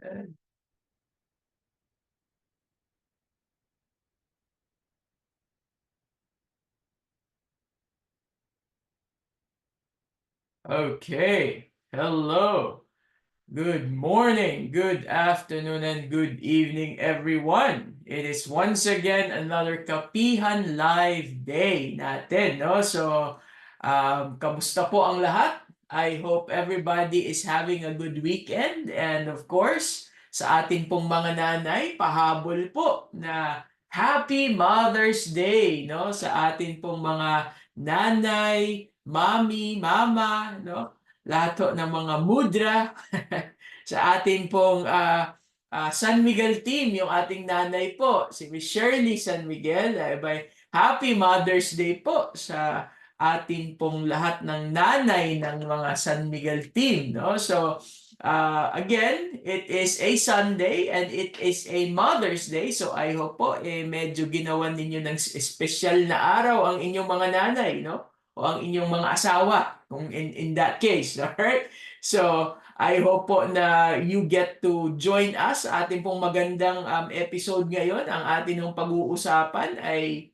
Okay. Hello. Good morning, good afternoon, and good evening, everyone. It is once again another Kapihan Live Day natin, no? So, kamusta po ang lahat? I hope everybody is having a good weekend. And of course, sa ating pong mga nanay, pahabol po na Happy Mother's Day, no? Sa ating pong mga nanay, mami, mama, no? Lahat ho ng mga mudra sa ating pong San Miguel team, yung ating nanay po, si Miss Shirley San Miguel. Happy Mother's Day po sa ating pong lahat ng nanay ng mga San Miguel team, no? So, again, it is a Sunday and it is a Mother's Day. So, I hope po medyo ginawan ninyo ng special na araw ang inyong mga nanay, no? O ang inyong mga asawa, kung in that case, alright? So, I hope po na you get to join us sa ating pong magandang episode ngayon. Ang ating pong pag-uusapan ay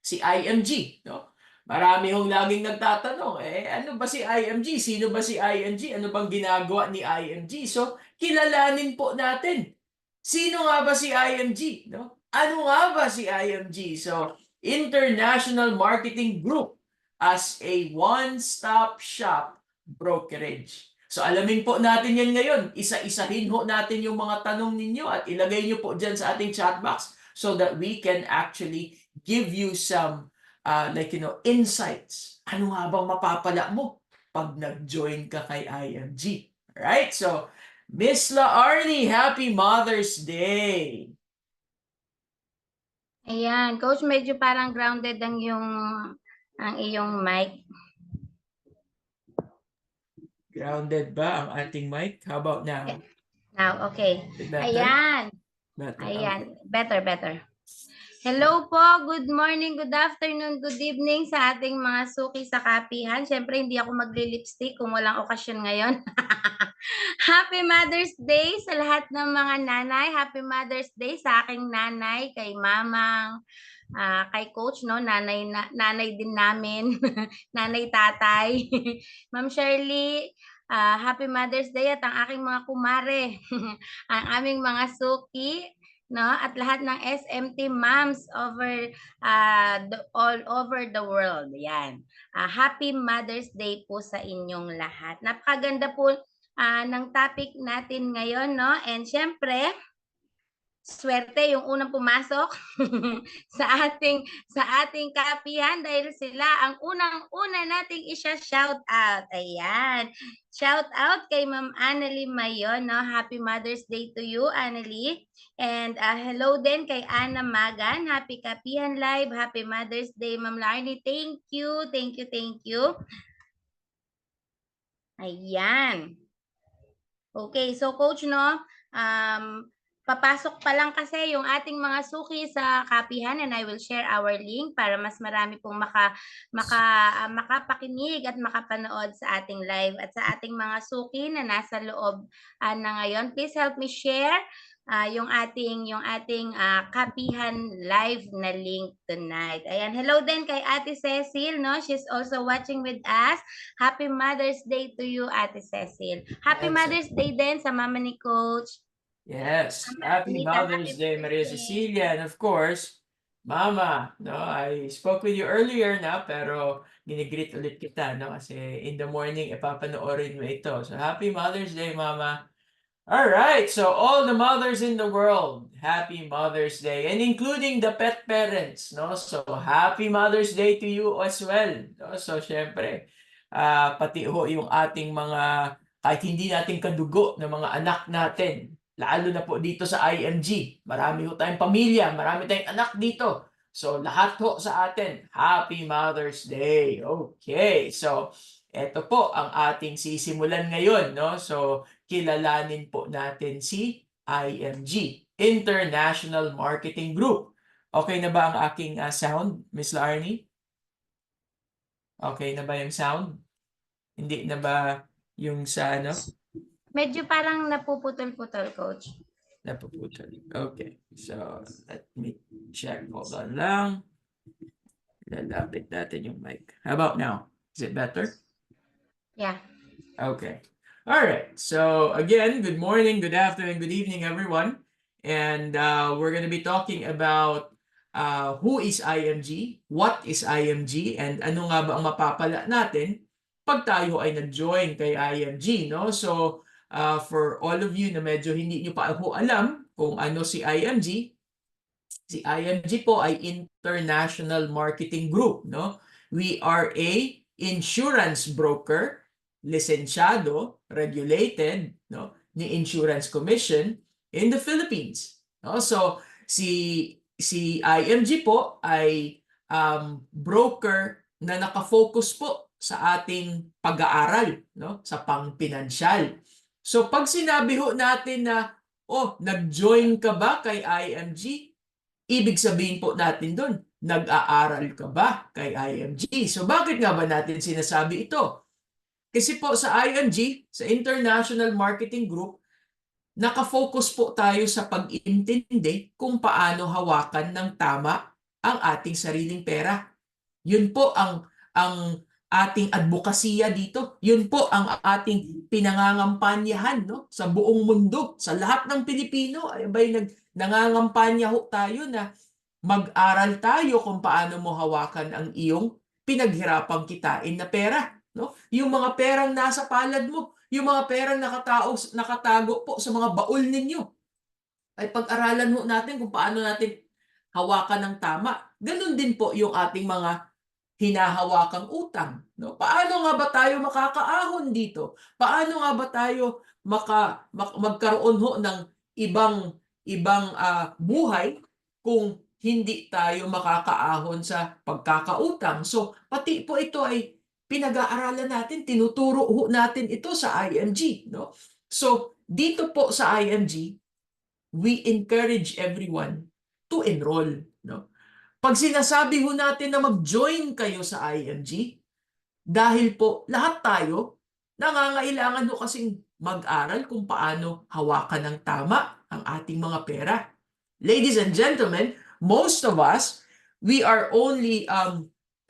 si IMG, no? Marami hong laging nagtatanong, ano ba si IMG? Sino ba si IMG? Ano bang ginagawa ni IMG? So, kilalanin po natin. Sino nga ba si IMG, no? Ano nga ba si IMG? So, International Marketing Group as a one-stop shop brokerage. So, alamin po natin yan ngayon. Isa-isahin ho natin yung mga tanong ninyo at ilagay nyo po dyan sa ating chat box so that we can actually give you some insights. Ano nga bang mapapala mo pag nag-join ka kay IMG? Alright? So, Miss Laarni, Happy Mother's Day! Ayan, Coach, medyo parang grounded ang iyong mic. Grounded ba ang ating mic? How about now? Now, okay. Better? Ayan. Better. Ayan. Okay. Better. Hello po, good morning, good afternoon, good evening sa ating mga suki sa kapihan. Siyempre, hindi ako magli-lipstick kung walang okasyon ngayon. Happy Mother's Day sa lahat ng mga nanay. Happy Mother's Day sa aking nanay, kay mamang, kay Coach, no? Nanay din namin, nanay tatay. Ma'am Shirley, Happy Mother's Day at ang aking mga kumare, ang aming mga suki, no, at lahat ng SMT moms over all over the world. Yan. Happy Mother's Day po sa inyong lahat. Napakaganda po ng topic natin ngayon, no? And syempre, swerte yung unang pumasok sa ating kapihan dahil sila ang unang-una nating shout out. Ayan. Shout out kay Ma'am Annalie Mayon, no? Happy Mother's Day to you, Annalie. And hello din kay Ana Magan. Happy Kapihan Live. Happy Mother's Day, Ma'am Larnie. Thank you. Ayan. Okay, so Coach, no? Papasok pa lang kasi yung ating mga suki sa kapihan and I will share our link para mas marami pong makapakinig at makapanood sa ating live at sa ating mga suki na nasa loob na ngayon. Please help me share yung ating kapihan live na link tonight. Ayan, hello din kay Ate Cecil, no? She's also watching with us. Happy Mother's Day to you, Ate Cecil. Happy Mother's Day din sa mama ni Coach. Yes, Happy Mother's Day, Maria Cecilia. And of course, Mama, no, I spoke with you earlier na, pero ginigreet ulit kita, no, kasi in the morning, ipapanoorin mo ito. So, Happy Mother's Day, Mama. All right, so all the mothers in the world, Happy Mother's Day, and including the pet parents, no? So, Happy Mother's Day to you as well, no? So, syempre, pati ho yung ating mga, kahit hindi natin kadugo na mga anak natin, lalo na po dito sa IMG. Marami ho tayong pamilya, marami tayong anak dito. So, lahat ho sa atin, Happy Mother's Day. Okay, so, eto po ang ating sisimulan ngayon, no? So, kilalanin po natin si IMG, International Marketing Group. Okay na ba ang aking sound, Miss Laarni? Okay na ba yung sound? Hindi na ba yung sa ano? Medyo parang napuputol-putol, Coach. Napuputol. Okay. So, let me check. Hold on lang. Lalapit natin yung mic. How about now? Is it better? Yeah. Okay. All right. So again, good morning, good afternoon, good evening, everyone. And we're going to be talking about who is IMG, what is IMG, and ano nga ba ang mapapala natin pag tayo ay nag-join kay IMG, no? So for all of you na medyo hindi nyo pa ako alam kung ano si IMG po ay International Marketing Group, no? We are a insurance broker, lisensyado, regulated, no, ni Insurance Commission in the Philippines. No? So si IMG po ay broker na nakafocus po sa ating pag-aaral, no, sa pangpinansyal. So pag sinabi ho natin na nag-join ka ba kay IMG? Ibig sabihin po natin doon, nag-aaral ka ba kay IMG? So bakit nga ba natin sinasabi ito? Kasi po sa IMG, sa International Marketing Group, nakafocus po tayo sa pag-intindi kung paano hawakan ng tama ang ating sariling pera. Yun po ang ating advokasya dito. Yun po ang ating pinangangampanyahan, no, sa buong mundo, sa lahat ng Pilipino. Ay ba'y nangangampanya ho tayo na mag-aral tayo kung paano mo hawakan ang iyong pinaghirapang kitain na pera, no? Yung mga perang nasa palad mo, yung mga perang nakatago po sa mga baul ninyo, ay pag-aralan ho natin kung paano natin hawakan ng tama. Ganun din po yung ating mga hinahawakang utang, no? Paano nga ba tayo makakaahon dito? Paano nga ba tayo magkaroon ho ng ibang buhay kung hindi tayo makakaahon sa pagkakautang? So, pati po ito ay pinag-aaralan natin, tinuturo ho natin ito sa IMG, no? So, dito po sa IMG, we encourage everyone to enroll, no? Pag sinasabi ho natin na mag-join kayo sa IMG, dahil po lahat tayo nangangailangan ho kasing mag-aral kung paano hawakan ng tama ang ating mga pera. Ladies and gentlemen, most of us, we are only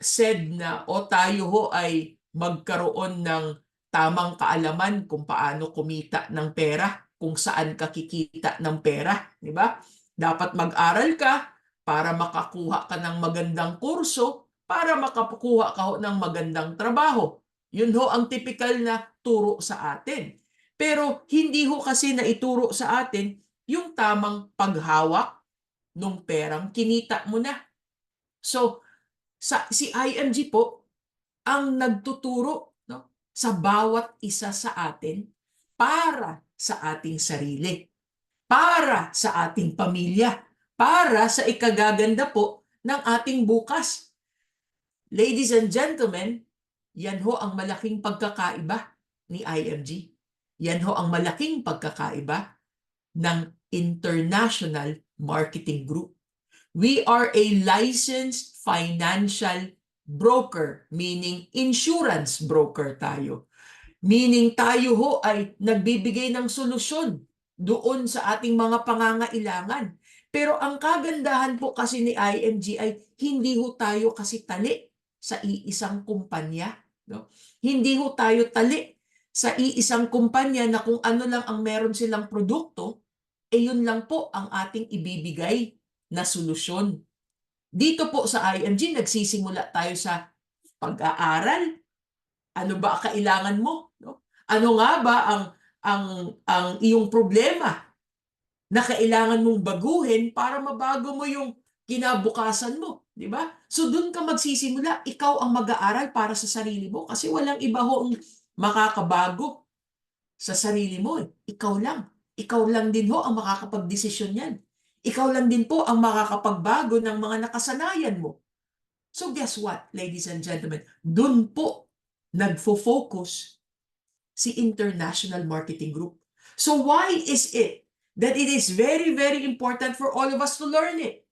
said na tayo ho ay magkaroon ng tamang kaalaman kung paano kumita ng pera, kung saan ka kikita ng pera, di ba? Dapat mag-aral ka para makakuha ka ng magandang kurso, para makakuha ka ho ng magandang trabaho. Yun ho ang typical na turo sa atin. Pero hindi ho kasi naituro sa atin yung tamang paghawak ng perang kinita mo na. So, si IMG po ang nagtuturo, no, sa bawat isa sa atin para sa ating sarili, para sa ating pamilya, para sa ikagaganda po ng ating bukas. Ladies and gentlemen, yan ho ang malaking pagkakaiba ni IMG. Yan ho ang malaking pagkakaiba ng International Marketing Group. We are a licensed financial broker, meaning insurance broker tayo. Meaning tayo ho ay nagbibigay ng solusyon doon sa ating mga pangangailangan. Pero ang kagandahan po kasi ni IMG ay hindi ho tayo kasi tali sa iisang kumpanya, no? Hindi ho tayo tali sa iisang kumpanya na kung ano lang ang meron silang produkto, yun lang po ang ating ibibigay na solusyon. Dito po sa IMG, nagsisimula tayo sa pag-aaral. Ano ba kailangan mo? No? Ano nga ba ang iyong problema na kailangan mong baguhin para mabago mo yung kinabukasan mo, di ba? So doon ka magsisimula, ikaw ang mag-aaral para sa sarili mo kasi walang iba ho ang makakabago sa sarili mo. Ikaw lang. Ikaw lang din ho ang makakapagdesisyon yan. Ikaw lang din po ang makakapagbago ng mga nakasanayan mo. So guess what, ladies and gentlemen? Doon po nagfo-focus si International Marketing Group. So why is it that it is very, very important for all of us to learn it?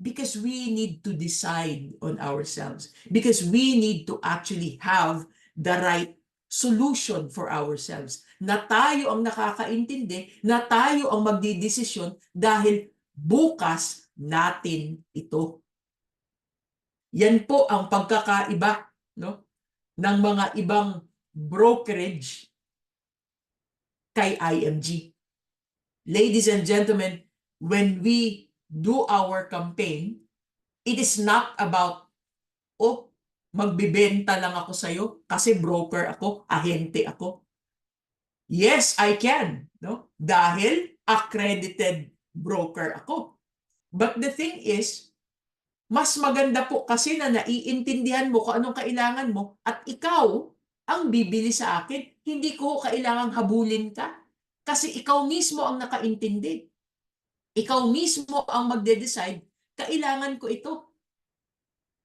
Because we need to decide on ourselves. Because we need to actually have the right solution for ourselves. Na tayo ang nakakaintindi, na tayo ang magdidesisyon dahil bukas natin ito. Yan po ang pagkakaiba, no, ng mga ibang brokerage kay IMG. Ladies and gentlemen, when we do our campaign, it is not about, oh, magbibenta lang ako sa'yo kasi broker ako, ahente ako. Yes, I can, no? Dahil accredited broker ako. But the thing is, mas maganda po kasi na naiintindihan mo kung anong kailangan mo at ikaw ang bibili sa akin. Hindi ko kailangang habulin ka kasi ikaw mismo ang nakaintindi. Ikaw mismo ang magde-decide, kailangan ko ito.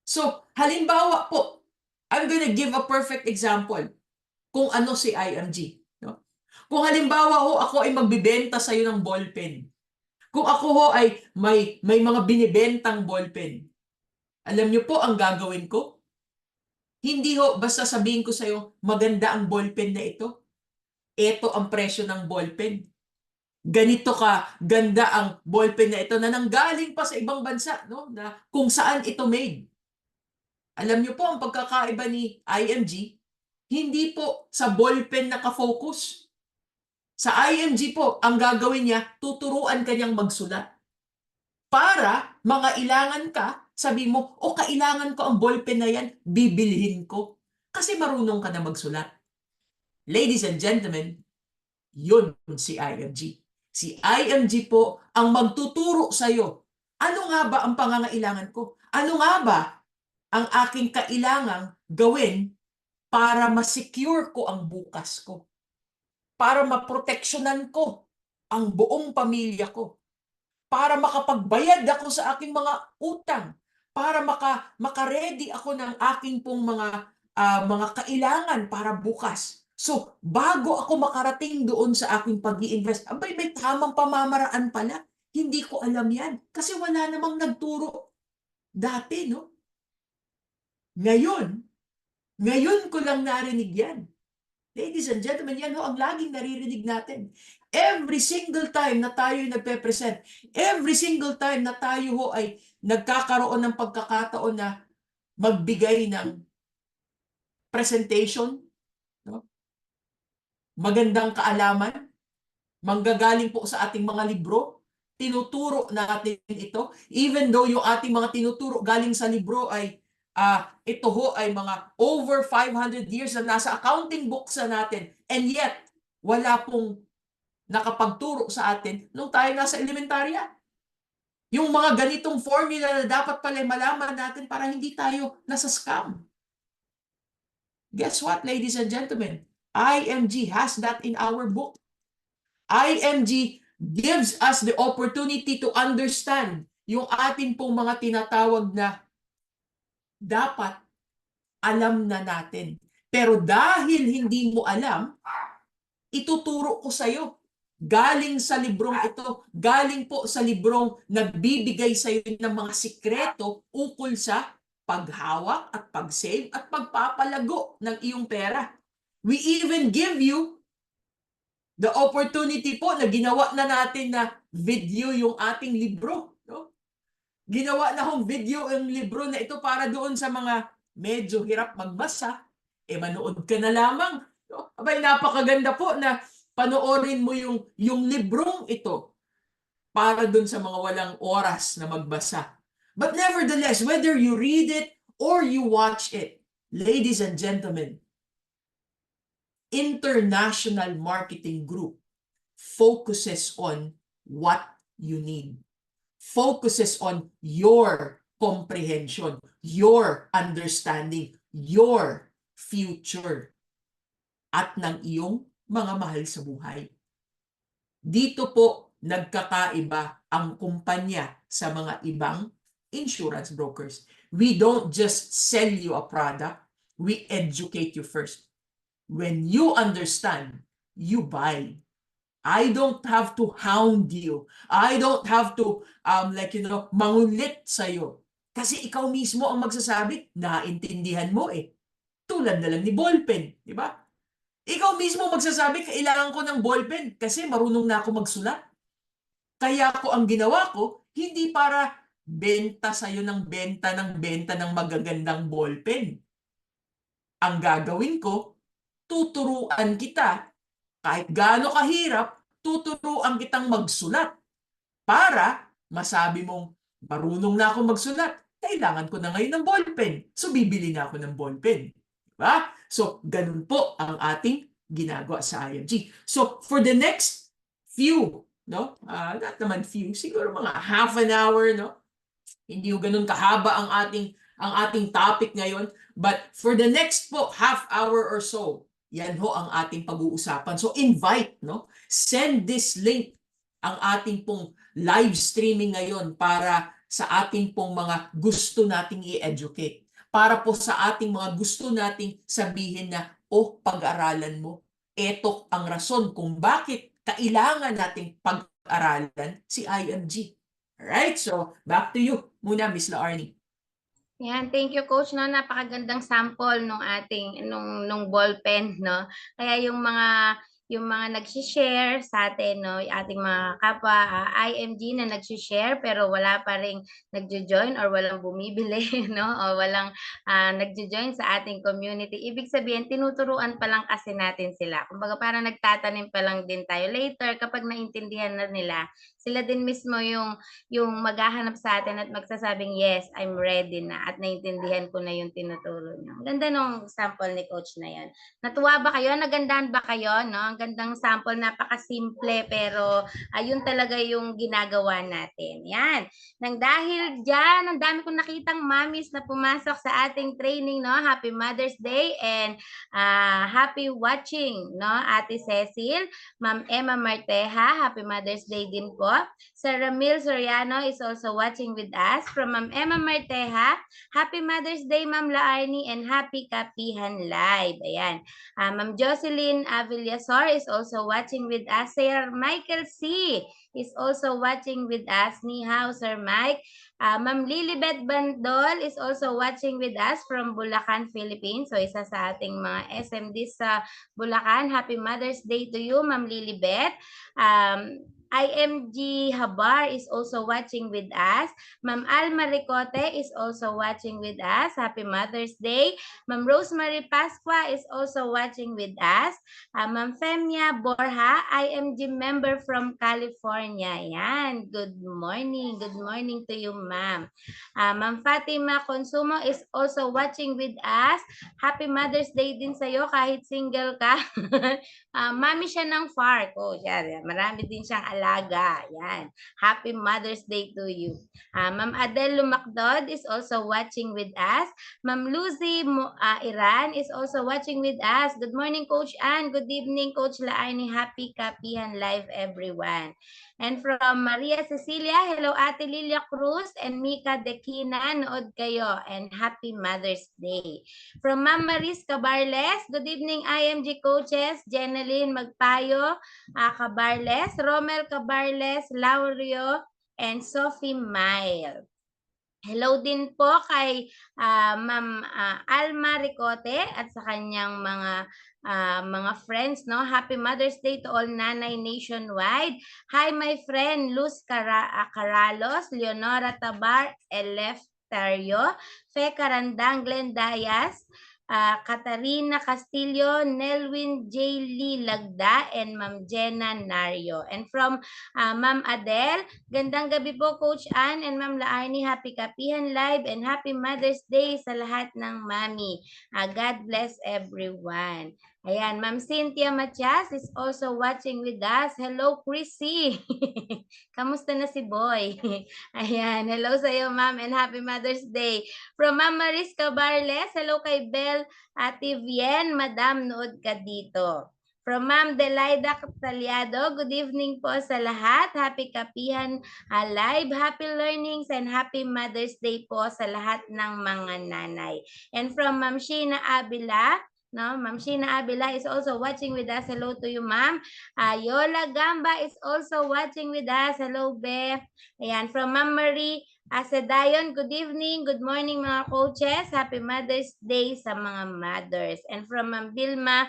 So, halimbawa po, I'm gonna give a perfect example kung ano si IMG. No? Kung halimbawa ho, ako ay magbibenta sa iyo ng ballpen. Kung ako ho ay may mga binibentang ballpen, alam niyo po ang gagawin ko? Hindi ho basta sabihin ko sa iyo, maganda ang ballpen na ito. Ito ang presyo ng ballpen. Ganito ka ganda ang ballpen na ito na nanggaling pa sa ibang bansa, no? Na kung saan ito made. Alam niyo po ang pagkakaiba ni IMG, hindi po sa ballpen nakafocus. Sa IMG po, ang gagawin niya, tuturuan kanyang magsulat. Para mangailangan ka, sabi mo, o kailangan ko ang ballpen na yan, bibilhin ko. Kasi marunong ka na magsulat. Ladies and gentlemen, yun si IMG. Si IMG po ang magtuturo sa iyo. Ano nga ba ang pangangailangan ko? Ano nga ba ang aking kailangang gawin para ma-secure ko ang bukas ko? Para maproteksyonan ko ang buong pamilya ko? Para makapagbayad ako sa aking mga utang? Para maka-ready ako ng aking pong mga kailangan para bukas? So, bago ako makarating doon sa aking pag-i-invest, abay, may tamang pamamaraan pala. Hindi ko alam yan. Kasi wala namang nagturo dati, no? Ngayon ko lang narinig yan. Ladies and gentlemen, yan ho ang laging naririnig natin. Every single time na tayo nagpe-present, every single time na tayo ho ay nagkakaroon ng pagkakataon na magbigay ng presentation, no? Magandang kaalaman, manggagaling po sa ating mga libro, tinuturo natin ito. Even though yung ating mga tinuturo galing sa libro ay ito ho ay mga over 500 years na nasa accounting books na natin. And yet, wala pong nakapagturo sa atin nung tayo nasa elementarya. Yung mga ganitong formula na dapat pala malaman natin para hindi tayo nasa scam. Guess what, ladies and gentlemen? IMG has that in our book. IMG gives us the opportunity to understand yung ating pong mga tinatawag na dapat alam na natin. Pero dahil hindi mo alam, ituturo ko sa iyo. Galing sa librong ito, galing po sa librong nagbibigay sa iyo ng mga sikreto ukol sa paghawak at pag-save at pagpapalago ng iyong pera. We even give you the opportunity po na ginawa na natin na video yung ating libro. No? Ginawa na hong video yung libro na ito para doon sa mga medyo hirap magbasa. Manood ka na lamang. No? Abay, napakaganda po na panoorin mo yung librong ito para doon sa mga walang oras na magbasa. But nevertheless, whether you read it or you watch it, ladies and gentlemen, International Marketing Group focuses on what you need. Focuses on your comprehension, your understanding, your future, at ng iyong mga mahal sa buhay. Dito po nagkakaiba ang kumpanya sa mga ibang insurance brokers. We don't just sell you a product, we educate you first. When you understand, you buy. I don't have to hound you. I don't have to, mangulit sa'yo. Kasi ikaw mismo ang magsasabi, naintindihan mo eh. Tulad na lang ni ballpen, di ba? mismo magsasabi, kailangan ko ng ballpen kasi marunong na ako magsulat. Kaya ko ang ginawa ko, hindi para benta sa'yo ng benta ng magagandang ballpen. Ang gagawin ko, tuturuan kita, kahit gaano kahirap, tuturuan kitang magsulat para masabi mong marunong na ako magsulat. Kailangan ko na ngayon ng ballpen. So, bibili na ako ng ballpen. Diba? So, ganun po ang ating ginagawa sa IMG. So, for the next few, no? Not naman few, siguro mga half an hour, no? Hindi yung ganun kahaba ang ating topic ngayon, but for the next po half hour or so, yan ho ang ating pag-uusapan. So invite, no? Send this link ang ating pong live streaming ngayon para sa ating pong mga gusto nating i-educate. Para po sa ating mga gusto nating sabihin na, pag-aralan mo, eto ang rason kung bakit kailangan nating pag-aralan si IMG. Alright, so back to you muna, Miss Laarni. Yan, thank you coach no, napakagandang sample nung ating nung ballpen no. Kaya yung mga nagsi-share sa atin no, yung ating mga kapwa IMG na nagsi-share pero wala pa ring nagjo-join or walang bumibili no o walang nagjo-join sa ating community. Ibig sabihin tinuturuan pa lang kasi natin sila. Kumbaga parang nagtatanim pa lang din tayo. Later kapag naintindihan na nila, sila din mismo yung maghahanap sa atin at magsasabing, yes, I'm ready na at naintindihan ko na yung tinuturo niyo. Ang ganda nung sample ni coach na yan. Natuwa ba kayo? Nagandahan ba kayo? No? Ang gandang sample, napakasimple pero ayun talaga yung ginagawa natin. Yan. Nang dahil dyan, ang dami kong nakitang mommies na pumasok sa ating training. No? Happy Mother's Day and happy watching. No? Ate Cecil, Ma'am Emma Marteja, happy Mother's Day din po. Sir Ramil Soriano is also watching with us. From Ma'am Emma Marteja, happy Mother's Day Ma'am Laarni and happy Kapihan Live. Ayan. Ma'am Jocelyn Villasor is also watching with us. Sir Michael C. is also watching with us. Ni hao, Sir Mike. Ma'am Lilibet Bandol is also watching with us from Bulacan, Philippines. So, isa sa ating mga SMDs sa Bulacan. Happy Mother's Day to you, Ma'am Lilibet. IMG Habar is also watching with us. Ma'am Alma Ricote is also watching with us. Happy Mother's Day. Ma'am Rosemary Pasqua is also watching with us. Ma'am Femia Borja, IMG member from California. Yan. Good morning. Good morning to you, ma'am. Ma'am Fatima Consumo is also watching with us. Happy Mother's Day din sa'yo kahit single ka. Mami siya ng far. Yan. Marami din siyang alaga. Yan. Happy Mother's Day to you. Ma'am Adele Lumacdod is also watching with us. Ma'am Lucy Iran is also watching with us. Good morning, Coach Ann. Good evening, Coach Laarni. Happy Kapihan Live, everyone. And from Maria Cecilia, hello Ate Lilia Cruz and Mika Dekina, nood kayo. And happy Mother's Day. From Ma'am Maris Cabarles, good evening IMG coaches, Jeneline Magpayo, Cabarles, Romel Cabarles, Laurio, and Sophie Mail. Hello din po kay Ma'am Alma Ricote at sa kanyang mga friends, no? Happy Mother's Day to all nanay nationwide. Hi my friend Luz Caralos, Leonora Tabar, Eleftario, Fe Carandang, Glenn Dias, Katarina Castillo, Nelwin J. Lee Lagda, and Ma'am Jenna Nario. And from Ma'am Adele, gandang gabi po Coach Ann and Ma'am Laarni. Happy Kapihan Live and Happy Mother's Day sa lahat ng mami. God bless everyone. Ayan, Ma'am Cynthia Matias is also watching with us. Hello, Chrissy. Kamusta na si Boy? Ayan, hello sa iyo, Ma'am, and Happy Mother's Day. From Ma'am Maris Cabarles, hello kay Bel Tivien. Madam, nood ka dito. From Ma'am Delaida Captaliado, good evening po sa lahat. Happy Kapihan Live, happy learnings, and happy Mother's Day po sa lahat ng mga nanay. And from Ma'am Sheena Abila, no, Ma'am Sheena Abila is also watching with us. Hello to you, Ma'am. Yola Gamba is also watching with us. Hello, Beth. Ayan, from Ma'am Marie Sedayon, good evening, good morning mga coaches. Happy Mother's Day sa mga mothers. And from Vilma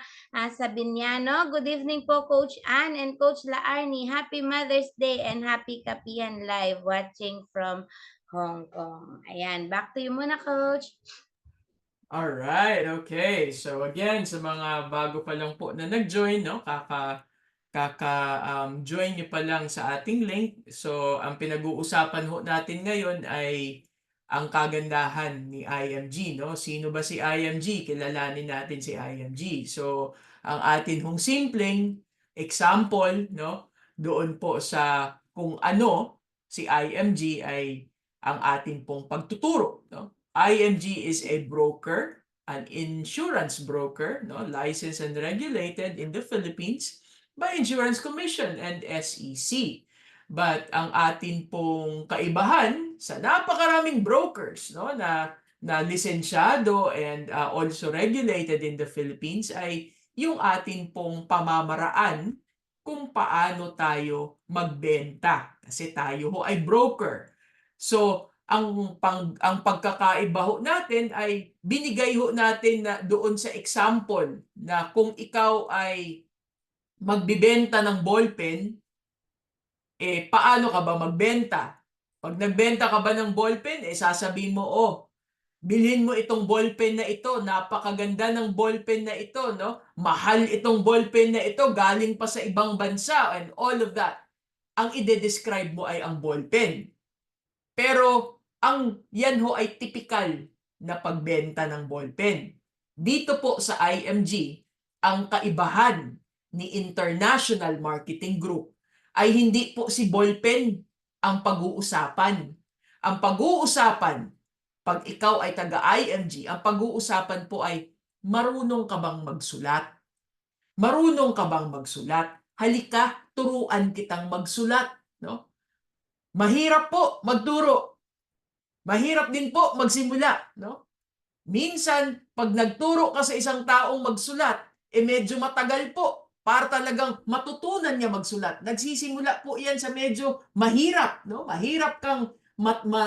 Sabiniano, good evening po Coach Ann and Coach Laarni. Happy Mother's Day and happy Kapihan Live watching from Hong Kong. Ayan, back to you muna Coach. Alright, okay. So again, sa mga bago pa lang po na nag-join, no, join nyo pa lang sa ating link. So ang pinag-uusapan ho natin ngayon ay ang kagandahan ni IMG, no? Sino ba si IMG? Kilalanin natin si IMG. So ang atin hong simpleng example, no, doon po sa kung ano si IMG ay ang atin pong pagtuturo, no? IMG is a broker, an insurance broker, no, licensed and regulated in the Philippines by Insurance Commission and SEC. But ang atin pong kaibahan sa napakaraming brokers, no, na lisensyado and also regulated in the Philippines ay yung atin pong pamamaraan kung paano tayo magbenta kasi tayo ho ay broker. So ang pagkakaiba ho natin ay binigay ho natin na doon sa example na kung ikaw ay magbibenta ng ballpen, paano ka ba magbenta? Pag nagbenta ka ba ng ballpen, sasabihin mo, oh, bilhin mo itong ballpen na ito, napakaganda ng ballpen na ito, no? Mahal itong ballpen na ito, galing pa sa ibang bansa and all of that. Ang ide-describe mo ay ang ballpen. Pero yan ho ay typical na pagbenta ng ballpen. Dito po sa IMG, ang kaibahan ni International Marketing Group ay hindi po si ballpen ang pag-uusapan. Ang pag-uusapan, pag ikaw ay taga-IMG, ang pag-uusapan po ay marunong ka bang magsulat? Marunong ka bang magsulat? Halika, turuan kitang magsulat, no? Mahirap po magturo. Mahirap din po magsimula, no? Minsan, pag nagturo ka sa isang taong magsulat, medyo matagal po para talagang matutunan niya magsulat. Nagsisimula po yan sa medyo mahirap, no? Mahirap kang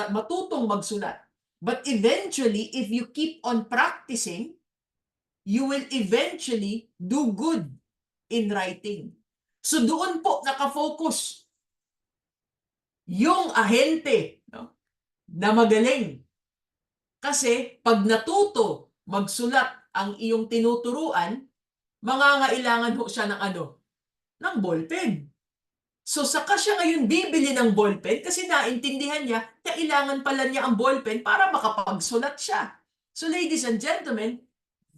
matutong magsulat. But eventually, if you keep on practicing, you will eventually do good in writing. So doon po nakafocus yung ahente, no, na magaling. Kasi pag natuto magsulat ang iyong tinuturuan, mangangailangan ho siya ng ng ballpen. So saka siya ngayon bibili ng ballpen kasi naintindihan niya, kailangan pala niya ang ballpen para makapagsulat siya. So ladies and gentlemen,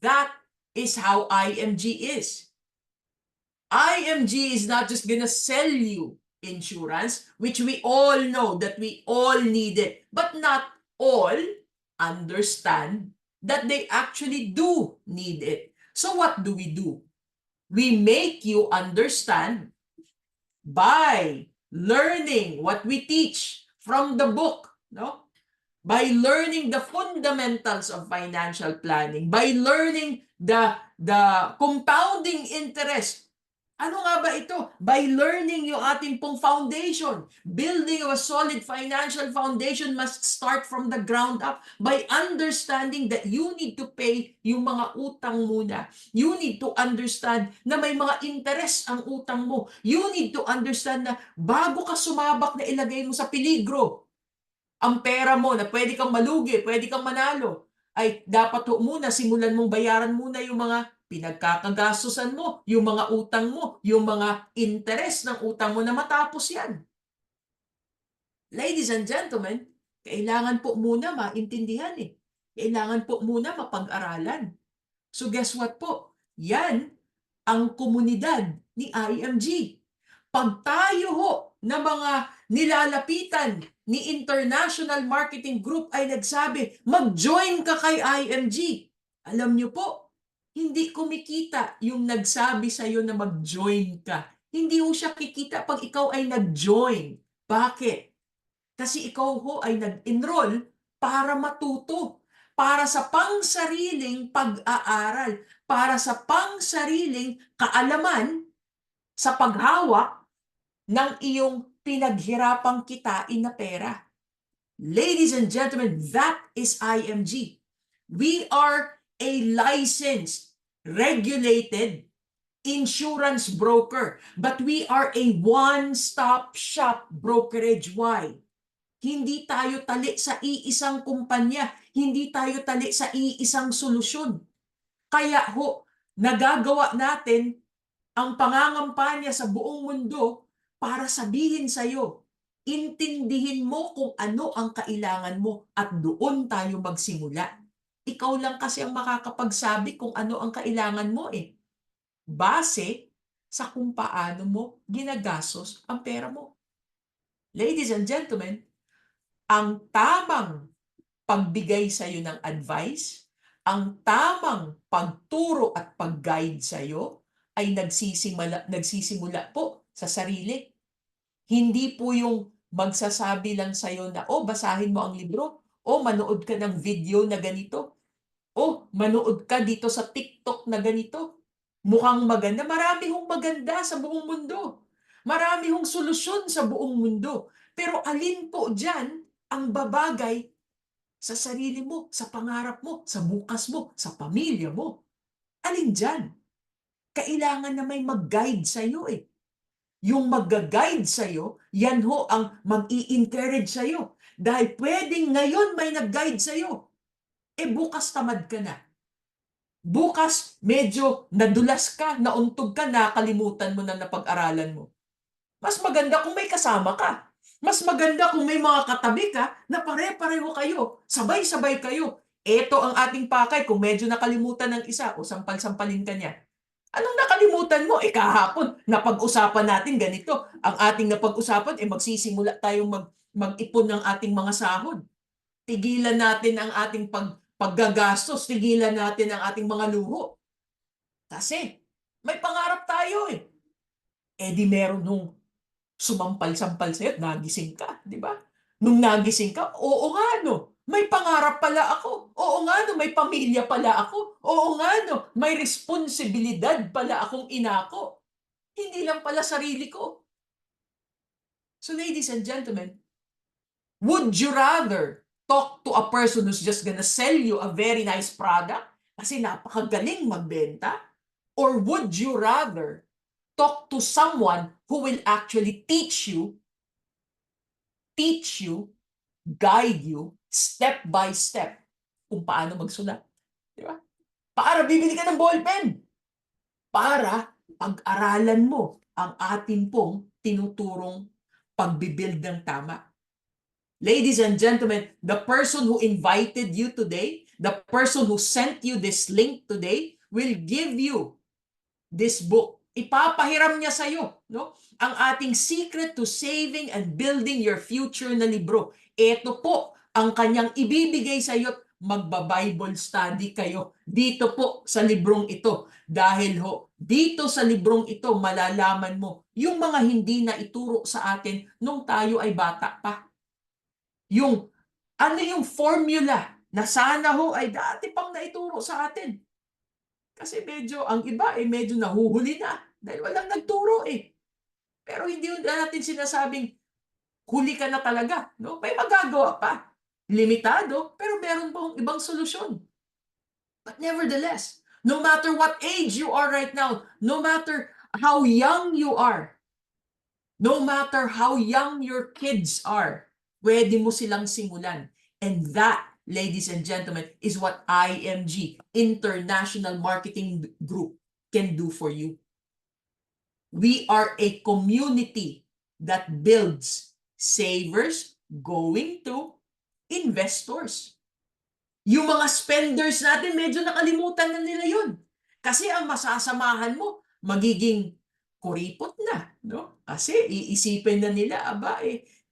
that is how IMG is. IMG is not just gonna sell you insurance, which we all know that we all need it, but not all understand that they actually do need it. So what do? We make you understand by learning what we teach from the book, no? By learning the fundamentals of financial planning, by learning the compounding interest. Ano nga ba ito? By learning yung ating pong foundation. Building a solid financial foundation must start from the ground up by understanding that you need to pay yung mga utang muna. You need to understand na may mga interest ang utang mo. You need to understand na bago ka sumabak na ilagay mo sa peligro ang pera mo na pwede kang malugi, pwede kang manalo, ay dapat muna simulan mong bayaran muna yung mga pinagkakagastusan mo, yung mga utang mo, yung mga interest ng utang mo na matapos yan. Ladies and gentlemen, kailangan po muna maintindihan Kailangan po muna mapag-aralan. So guess what po? Yan ang komunidad ni IMG. Pag tayo ho na mga nilalapitan ni International Marketing Group ay nagsabi, mag-join ka kay IMG. Alam nyo po, hindi kumikita yung nagsabi sa'yo na mag-join ka. Hindi ho siya kikita pag ikaw ay nag-join. Bakit? Kasi ikaw ho ay nag-enroll para matuto, para sa pang-sariling pag-aaral, para sa pang-sariling kaalaman sa paghawak ng iyong pinaghirapang kitain na pera. Ladies and gentlemen, that is IMG. We are a licensed, regulated insurance broker, but we are a one-stop shop brokerage. Why? Hindi tayo tali sa iisang kumpanya, hindi tayo tali sa iisang solusyon. Kaya nagagawa natin ang pangangampanya sa buong mundo para sabihin sa'yo, intindihin mo kung ano ang kailangan mo at doon tayo magsimula. Ikaw lang kasi ang makakapagsabi kung ano ang kailangan mo eh. Base sa kung paano mo ginagastos ang pera mo. Ladies and gentlemen, ang tamang pagbigay sa iyo ng advice, ang tamang pagturo at pag-guide sa iyo ay nagsisimula po sa sarili. Hindi po yung magsasabi lang sa iyo na, oh, basahin mo ang libro, o manood ka ng video na ganito, o manood ka dito sa TikTok na ganito. Mukhang maganda. Marami hong maganda sa buong mundo. Marami hong solusyon sa buong mundo. Pero alin po dyan ang babagay sa sarili mo, sa pangarap mo, sa bukas mo, sa pamilya mo? Alin dyan? Kailangan na may mag-guide sa iyo eh. Yung mag-guide sa iyo, yan ho ang mag-i-encourage sa iyo. Dahil pwedeng ngayon may nag-guide sa iyo. Eh bukas tamad ka na. Bukas medyo nadulas ka, nauntog ka, nakalimutan mo na napag-aralan mo. Mas maganda kung may kasama ka. Mas maganda kung may mga katabi ka na pare-pareho kayo. Sabay-sabay kayo. Ito ang ating pakay. Kung medyo nakalimutan ng isa, o sampal-sampalin ka niya. Anong nakalimutan mo? Kahapon, napag-usapan natin ganito. Ang ating napag-usapan, magsisimula tayong mag-ipon ng ating mga sahod. Tigilan natin ang ating paggagastos. Tigilan natin ang ating mga luho. Kasi, may pangarap tayo eh. Di meron nung sumampal-sampal sa'yo, nagising ka, di ba? Nung nagising ka, oo nga no, may pangarap pala ako. Oo nga no, may pamilya pala ako. Oo nga no, may responsibilidad pala akong inako. Hindi lang pala sarili ko. So ladies and gentlemen, would you rather talk to a person who's just gonna sell you a very nice product kasi napakagaling magbenta? Or would you rather talk to someone who will actually teach you, guide you, step by step, kung paano magsulat? Di ba? Para bibili ka ng ballpen. Para pag-aralan mo ang atin pong tinuturong pagbibuild ng tama. Ladies and gentlemen, the person who invited you today, the person who sent you this link today, will give you this book. Ipapahiram niya sa iyo, no? Ang ating Secret to Saving and Building Your Future na libro. Ito po ang kanyang ibibigay sa iyo. Magba-Bible study kayo dito po sa librong ito. Dahil dito sa librong ito malalaman mo yung mga hindi na ituro sa atin nung tayo ay bata pa. Yung yung formula na sana ay dati pang naituro sa atin. Kasi medyo, ang iba medyo nahuhuli na dahil walang nagturo eh. Pero hindi natin sinasabing huli ka na talaga. No? May magagawa pa. Limitado, pero meron pong ibang solusyon. But nevertheless, no matter what age you are right now, no matter how young you are, no matter how young your kids are, pwede mo silang simulan. And that, ladies and gentlemen, is what IMG, International Marketing Group, can do for you. We are a community that builds savers going to investors. Yung mga spenders natin, medyo nakalimutan na nila yun. Kasi ang masasamahan mo, magiging kuripot na. No? Kasi iisipin na nila,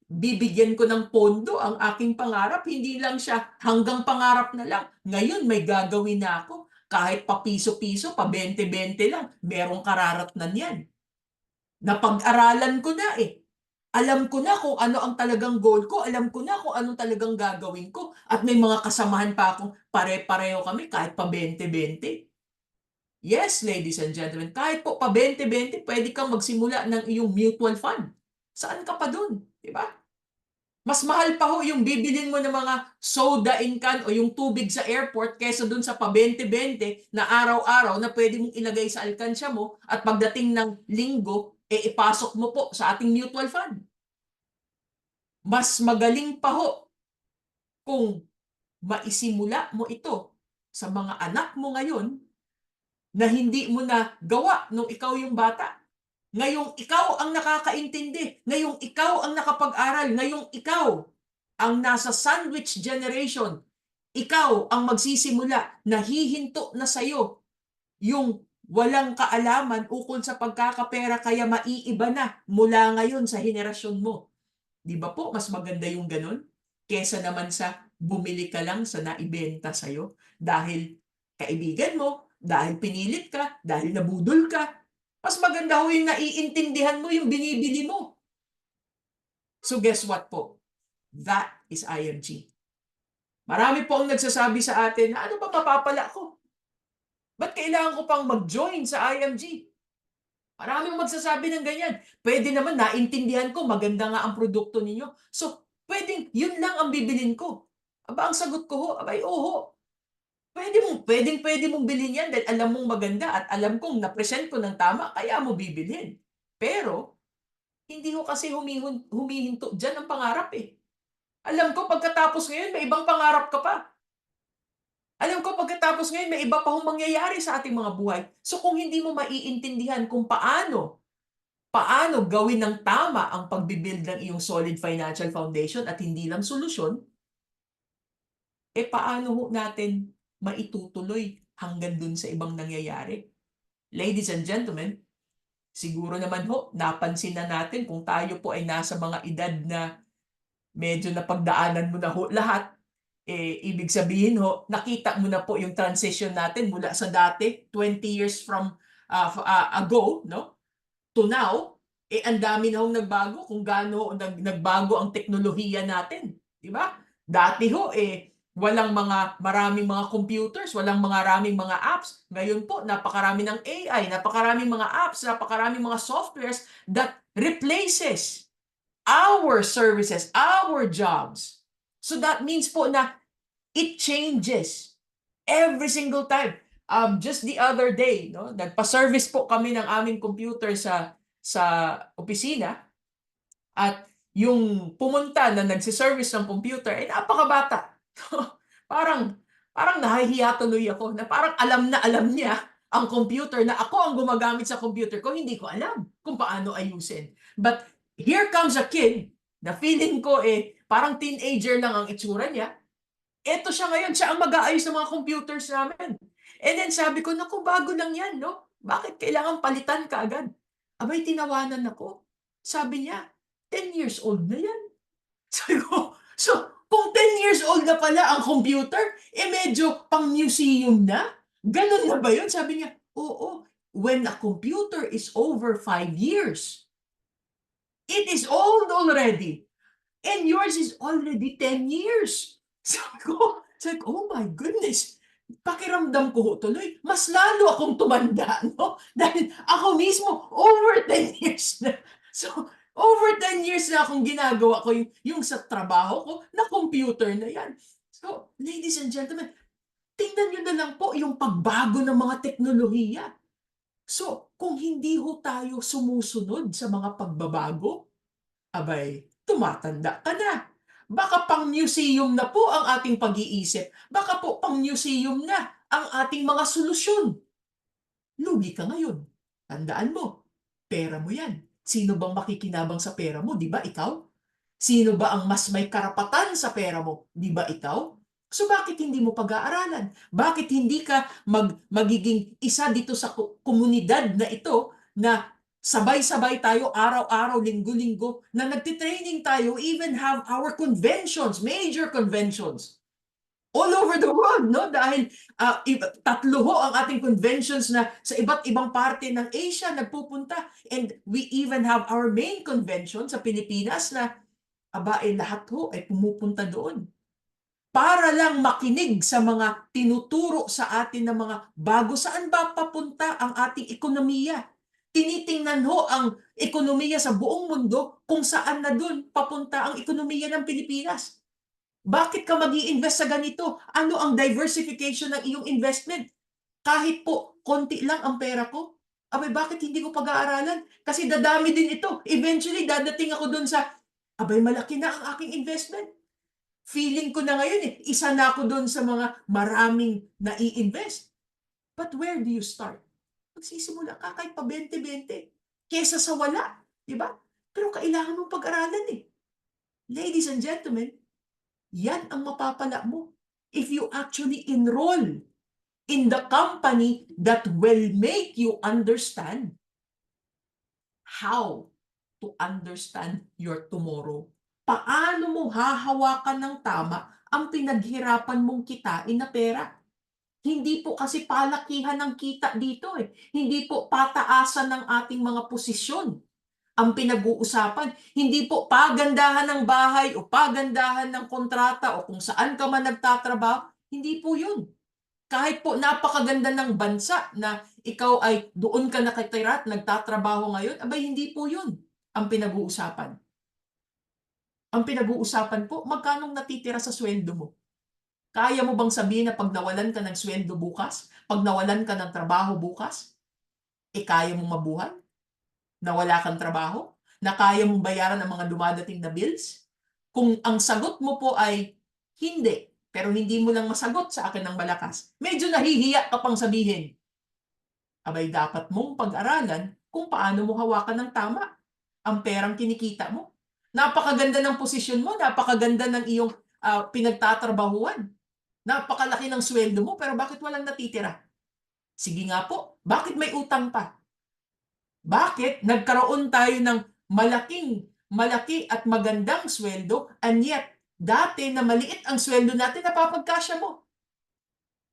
bibigyan ko ng pondo ang aking pangarap. Hindi lang siya hanggang pangarap na lang. Ngayon, may gagawin na ako. Kahit pa piso-piso, pa 20-20 lang, merong kararatnan yan. Napag-aralan ko na eh. Alam ko na kung ano ang talagang goal ko. Alam ko na kung anong talagang gagawin ko. At may mga kasamahan pa akong pare-pareho kami kahit pa 20-20. Yes, ladies and gentlemen, kahit po pa 20-20, pwede kang magsimula ng iyong mutual fund. Saan ka pa dun? Diba? Mas mahal pa ho yung bibilin mo ng mga soda in can o yung tubig sa airport kaysa dun sa pa 20-20 na araw-araw na pwede mong ilagay sa alkansya mo at pagdating ng linggo, ipasok mo po sa ating mutual fund. Mas magaling pa ho kung maisimula mo ito sa mga anak mo ngayon na hindi mo na gawa nung ikaw yung bata. Ngayong ikaw ang nakakaintindi, ngayong ikaw ang nakapag-aral, ngayong ikaw ang nasa sandwich generation, ikaw ang magsisimula, nahihinto na sa'yo yung walang kaalaman ukol sa pagkakapera kaya maiiba na mula ngayon sa henerasyon mo. Di ba po, mas maganda yung ganun? Kesa naman sa bumili ka lang sa naibenta sa'yo dahil kaibigan mo, dahil pinilit ka, dahil nabudol ka. Mas maganda ho yung naiintindihan mo yung binibili mo. So guess what po? That is IMG. Marami po ang nagsasabi sa atin, ano ba mapapala ko? Ba't kailangan ko pang mag-join sa IMG? Maraming magsasabi ng ganyan. Pwede naman, naintindihan ko, maganda nga ang produkto ninyo. So, pwedeng, yun lang ang bibilin ko. Aba, ang sagot ko ho, abay, oho. Pwede mong bilhin yan dahil alam mong maganda at alam kong na-present ko ng tama, kaya mo bibilhin. Pero, hindi ho kasi humihinto dyan ang pangarap eh. Alam ko, pagkatapos ngayon, may ibang pangarap ka pa. Alam ko, pagkatapos ngayon, may iba pa hong mangyayari sa ating mga buhay. So, kung hindi mo maiintindihan kung paano gawin ng tama ang pagbibuild ng iyong solid financial foundation at hindi lang solusyon, paano ho natin maitutuloy hanggang dun sa ibang nangyayari? Ladies and gentlemen, siguro naman ho, napansin na natin kung tayo po ay nasa mga edad na medyo napagdaanan mo na ho lahat, ibig sabihin ho, nakita mo na po yung transition natin mula sa dati, 20 years from ago, no? To now, ang dami na hong nagbago kung gaano nagbago ang teknolohiya natin. Di ba? Dati ho, maraming mga computers, maraming mga apps. Ngayon po, napakarami ng AI, napakaraming mga apps, napakaraming mga softwares that replaces our services, our jobs. So that means po na it changes every single time. Just the other day, no, nagpa-service po kami ng aming computer sa opisina at yung pumunta na nagsiservice ng computer ay napakabata. parang parang nahihiya tuloy ako na parang alam na alam niya ang computer na ako ang gumagamit sa computer ko, hindi ko alam kung paano ayusin. But here comes a kid na feeling ko parang teenager lang ang itsura niya. Eto siya ngayon, siya ang mag-aayos ng mga computers namin. And then sabi ko, naku, bago lang yan, no? Bakit kailangan palitan ka agad? Abay, tinawanan ako. Sabi niya, 10 years old na yan. Sabi ko, so, kung 10 years old na pala ang computer, medyo pang museum na? Ganun na ba yun? Sabi niya, oo, when a computer is over 5 years, it is old already. And yours is already 10 years. Sabi ko, oh my goodness, pakiramdam ko tuloy, mas lalo akong tumanda, no? Dahil ako mismo, over 10 years na. So, over 10 years na akong ginagawa ko yung sa trabaho ko na computer na yan. So, ladies and gentlemen, tingnan nyo na lang po yung pagbago ng mga teknolohiya. So, kung hindi ho tayo sumusunod sa mga pagbabago, abay, tumatanda ka na. Baka pang museum na po ang ating pag-iisip. Baka po pang museum na ang ating mga solusyon. Lugi ka ngayon. Tandaan mo, pera mo yan. Sino bang makikinabang sa pera mo? Di ba ikaw? Sino ba ang mas may karapatan sa pera mo? Di ba ikaw? So bakit hindi mo pag-aaralan? Bakit hindi ka magiging isa dito sa komunidad na ito na sabay-sabay tayo araw-araw, linggo-linggo na nagtitraining tayo, even have our conventions, major conventions all over the world, no? Dahil tatlo ho ang ating conventions na sa iba't ibang parte ng Asia nagpupunta, and we even have our main convention sa Pilipinas na lahat ho ay pumupunta doon para lang makinig sa mga tinuturo sa atin ng mga bago. Saan ba papunta ang ating ekonomiya? Tinitingnan ho ang ekonomiya sa buong mundo kung saan na doon papunta ang ekonomiya ng Pilipinas. Bakit ka mag-i-invest sa ganito? Ano ang diversification ng iyong investment? Kahit po konti lang ang pera ko, abay bakit hindi ko pag-aaralan? Kasi dadami din ito. Eventually, dadating ako doon sa, abay malaki na ang aking investment. Feeling ko na ngayon isa na ako doon sa mga maraming nai-invest. But where do you start? Magsisimula ka kahit pa 20-20. Kesa sa wala. Diba? Pero kailangan mong pag-aralan eh. Ladies and gentlemen, yan ang mapapala mo if you actually enroll in the company that will make you understand how to understand your tomorrow. Paano mo hahawakan ng tama ang pinaghirapan mong kitain na pera? Hindi po kasi palakihan ng kita dito eh. Hindi po pataasan ng ating mga posisyon ang pinag-uusapan. Hindi po pagandahan ng bahay o pagandahan ng kontrata o kung saan ka man nagtatrabaho. Hindi po yun. Kahit po napakaganda ng bansa na ikaw ay doon ka nakatira at nagtatrabaho ngayon, abay hindi po yun ang pinag-uusapan. Ang pinag-uusapan po, magkano natitira sa sweldo mo? Kaya mo bang sabihin na pag nawalan ka ng sweldo bukas, pag nawalan ka ng trabaho bukas, kaya mo mabuhay? Na wala kang trabaho? Na kaya mong bayaran ang mga dumadating na bills? Kung ang sagot mo po ay hindi, pero hindi mo lang masagot sa akin ng malakas, medyo nahihiya ka pang sabihin, abay dapat mong pag-aralan kung paano mo hawakan ng tama ang perang kinikita mo. Napakaganda ng posisyon mo, napakaganda ng iyong pinagtatrabahuan. Napakalaki ng sweldo mo, pero bakit walang natitira? Sige nga po, bakit may utang pa? Bakit nagkaroon tayo ng malaki at magandang sweldo, and yet, dati na maliit ang sweldo natin, napapagkasya mo?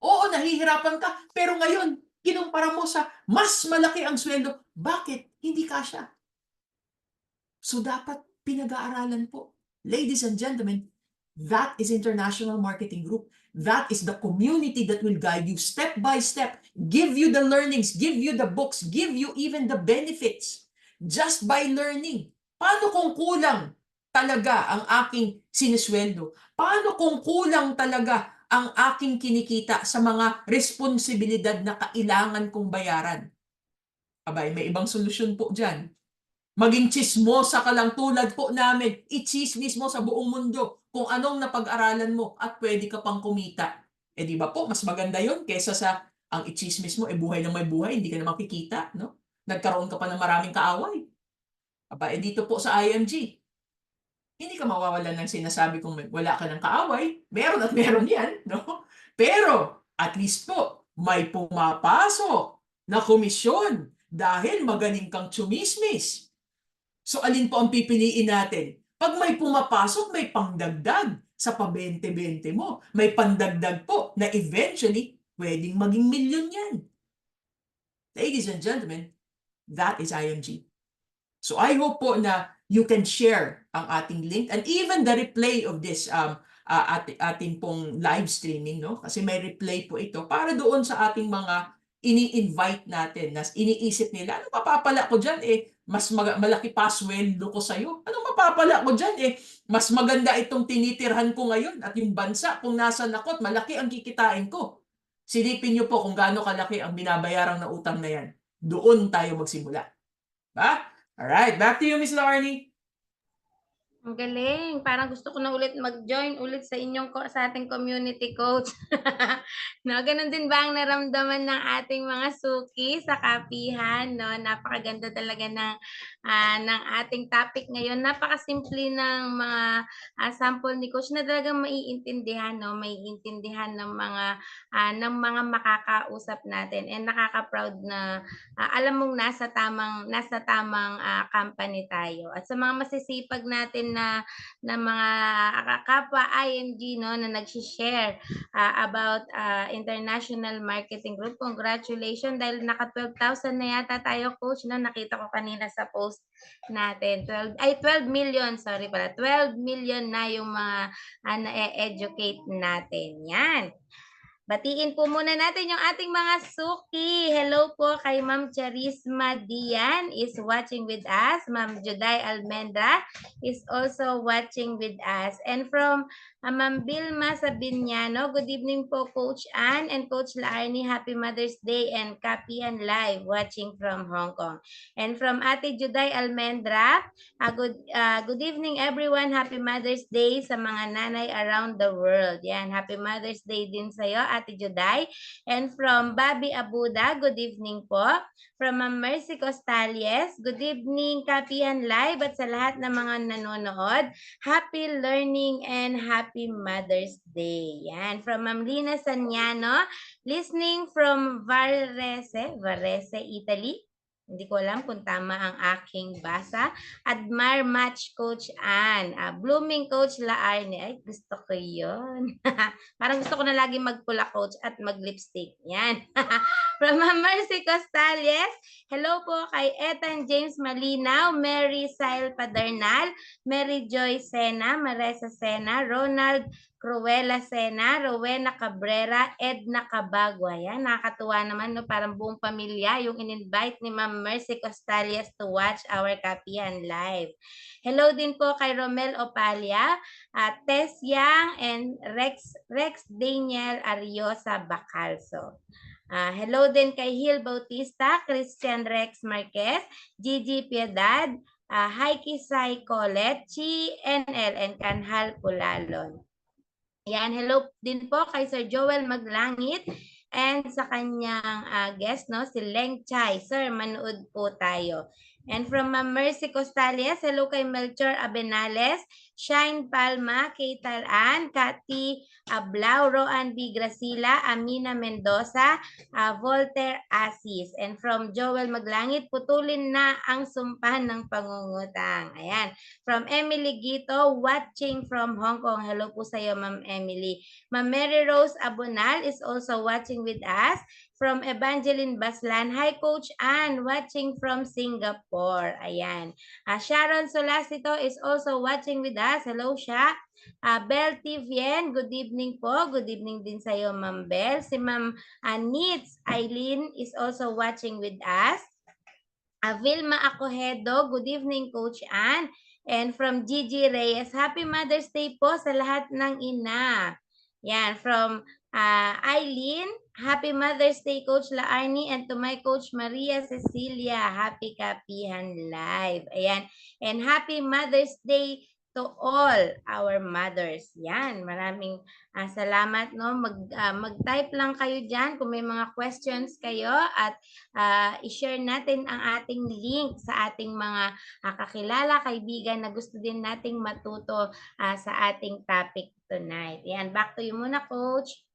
Oo, nahihirapan ka, pero ngayon, kinumpara mo sa mas malaki ang sweldo, bakit hindi kasya? So dapat pinag-aaralan po. Ladies and gentlemen, that is International Marketing Group. That is the community that will guide you step by step, give you the learnings, give you the books, give you even the benefits just by learning. Paano kung kulang talaga ang aking sinisweldo? Paano kung kulang talaga ang aking kinikita sa mga responsibilidad na kailangan kong bayaran? Abay, may ibang solusyon po dyan. Maging tsismosa ka lang tulad po namin. I-chismis mo sa buong mundo kung anong napag-aralan mo at pwede ka pang kumita. Di ba po, mas maganda yon kesa sa ang i-chismis mo, buhay na may buhay, hindi ka na makikita, no? Nagkaroon ka pa ng maraming kaaway. Aba, dito po sa IMG, hindi ka mawawalan ng sinasabi kung wala ka ng kaaway. Meron at meron yan, no? Pero, at least po, may pumapasok na komisyon dahil magaling kang chumismis. So alin po ang pipiliin natin? Pag may pumapasok, may pangdagdag sa pa-20-20 mo. May pandagdag po na eventually pwedeng maging milyon yan. Ladies and gentlemen, that is IMG. So I hope po na you can share ang ating link and even the replay of this ating pong live streaming, no? Kasi may replay po ito para doon sa ating mga ini-invite natin na iniisip nila, ano mapapala ko dyan mas malaki pa sweldo ko sa'yo. Anong mapapala ko dyan mas maganda itong tinitirhan ko ngayon at yung bansa kung nasan ako at malaki ang kikitain ko. Silipin niyo po kung gaano kalaki ang binabayarang na utang na yan. Doon tayo magsimula. Ba? Alright, back to you, Miss Larnie. Ang galing. Parang gusto ko na ulit mag-join ulit sa sa ating community coach. No, ganun din ba ang naramdaman ng ating mga suki sa kapihan, no? Napakaganda talaga ng ating topic ngayon. Napakasimple ng mga sample ni coach na talagang maiintindihan, no? Maiintindihan ng mga makakausap natin, and nakaka-proud na alam mong nasa tamang company tayo. At sa mga masisipag natin na mga kapwa IMG, no, na nag-share about International Marketing Group. Congratulations dahil naka 12,000 na yata tayo, coach, no? Nakita ko kanina sa post natin. 12 million, sorry pala. 12 million na yung mga na-educate natin. Yan. Batiin po muna natin yung ating mga suki. Hello po kay Ma'am Charisma Dian is watching with us. Ma'am Juday Almendra is also watching with us. And from Ma'am Vilma Sabiniano, good evening po Coach Ann and Coach Laarni. Happy Mother's Day and Kapihan Live watching from Hong Kong. And from Ate Juday Almendra, good evening everyone. Happy Mother's Day sa mga nanay around the world. Yan, Happy Mother's Day din sa iyo, Ate Juday. And from Bobby Abuda, good evening po. From Ma'am Mercy Costales, good evening Kapihan Live at sa lahat ng mga nanonood. Happy learning and happy Mother's Day. Yan, from Ma'am Lina Sanyano, listening from Varese, Italy. Hindi ko alam kung tama ang aking basa. Admire Match Coach Ann. Blooming Coach Laarne. Ay, gusto ko yun. Parang gusto ko na lagi magpula coach at mag-lipstick. Yan. From Mercy Costales. Hello po kay Ethan James Malinaw, Mary Sile Padernal, Mary Joy Sena, Maresa Sena, Ronald Cruella Sena, Rowena Cabrera, Edna Cabagua. Yan, nakakatuwa naman, no? Parang buong pamilya yung in-invite ni Ma'am Mercy Costalias to watch our Kapihan Live. Hello din po kay Romel Opalia, Tess Yang, and Rex Daniel Ariosa Bacalso. Hello din kay Hil Bautista, Christian Rex Marquez, Gigi Piedad, Heike Sai Colette, Chi NL, and Kanhal Pulalon. Yan, hello din po kay Sir Joel Maglangit and sa kanyang guest, no, si Leng Chai. Sir, manood po tayo. And from Mercy Costalias, hello kay Melchor Abenales, Shine Palma, Kay Talan, Cathy Ablao, Roan B. Gracila, Amina Mendoza, Voltaire Asis. And from Joel Maglangit, putulin na ang sumpan ng pangungutang. Ayan. From Emily Gito, watching from Hong Kong. Hello po sa iyo, Ma'am Emily. Ma'am Mary Rose Abonal is also watching with us. From Evangeline Baslan, hi Coach Ann, watching from Singapore. Ayan. Sharon Solasito is also watching with us. Hello, Sha. Belle Tivien, good evening po. Good evening din sa iyo, Ma'am Belle. Si Ma'am Nitz Eileen is also watching with us. Vilma Acohedo, good evening Coach Ann. And from Gigi Reyes, Happy Mother's Day po sa lahat ng ina. Yan, from Eileen, Happy Mother's Day Coach Laarni, and to my Coach Maria Cecilia, Happy Kapihan Live. Ayan, and Happy Mother's Day to all our mothers. Yan, maraming salamat, no. Mag-type lang kayo diyan kung may mga questions kayo at i-share natin ang ating link sa ating mga kakilala, kaibigan na gusto din nating matuto sa ating topic tonight. Yan, back to you muna, Coach.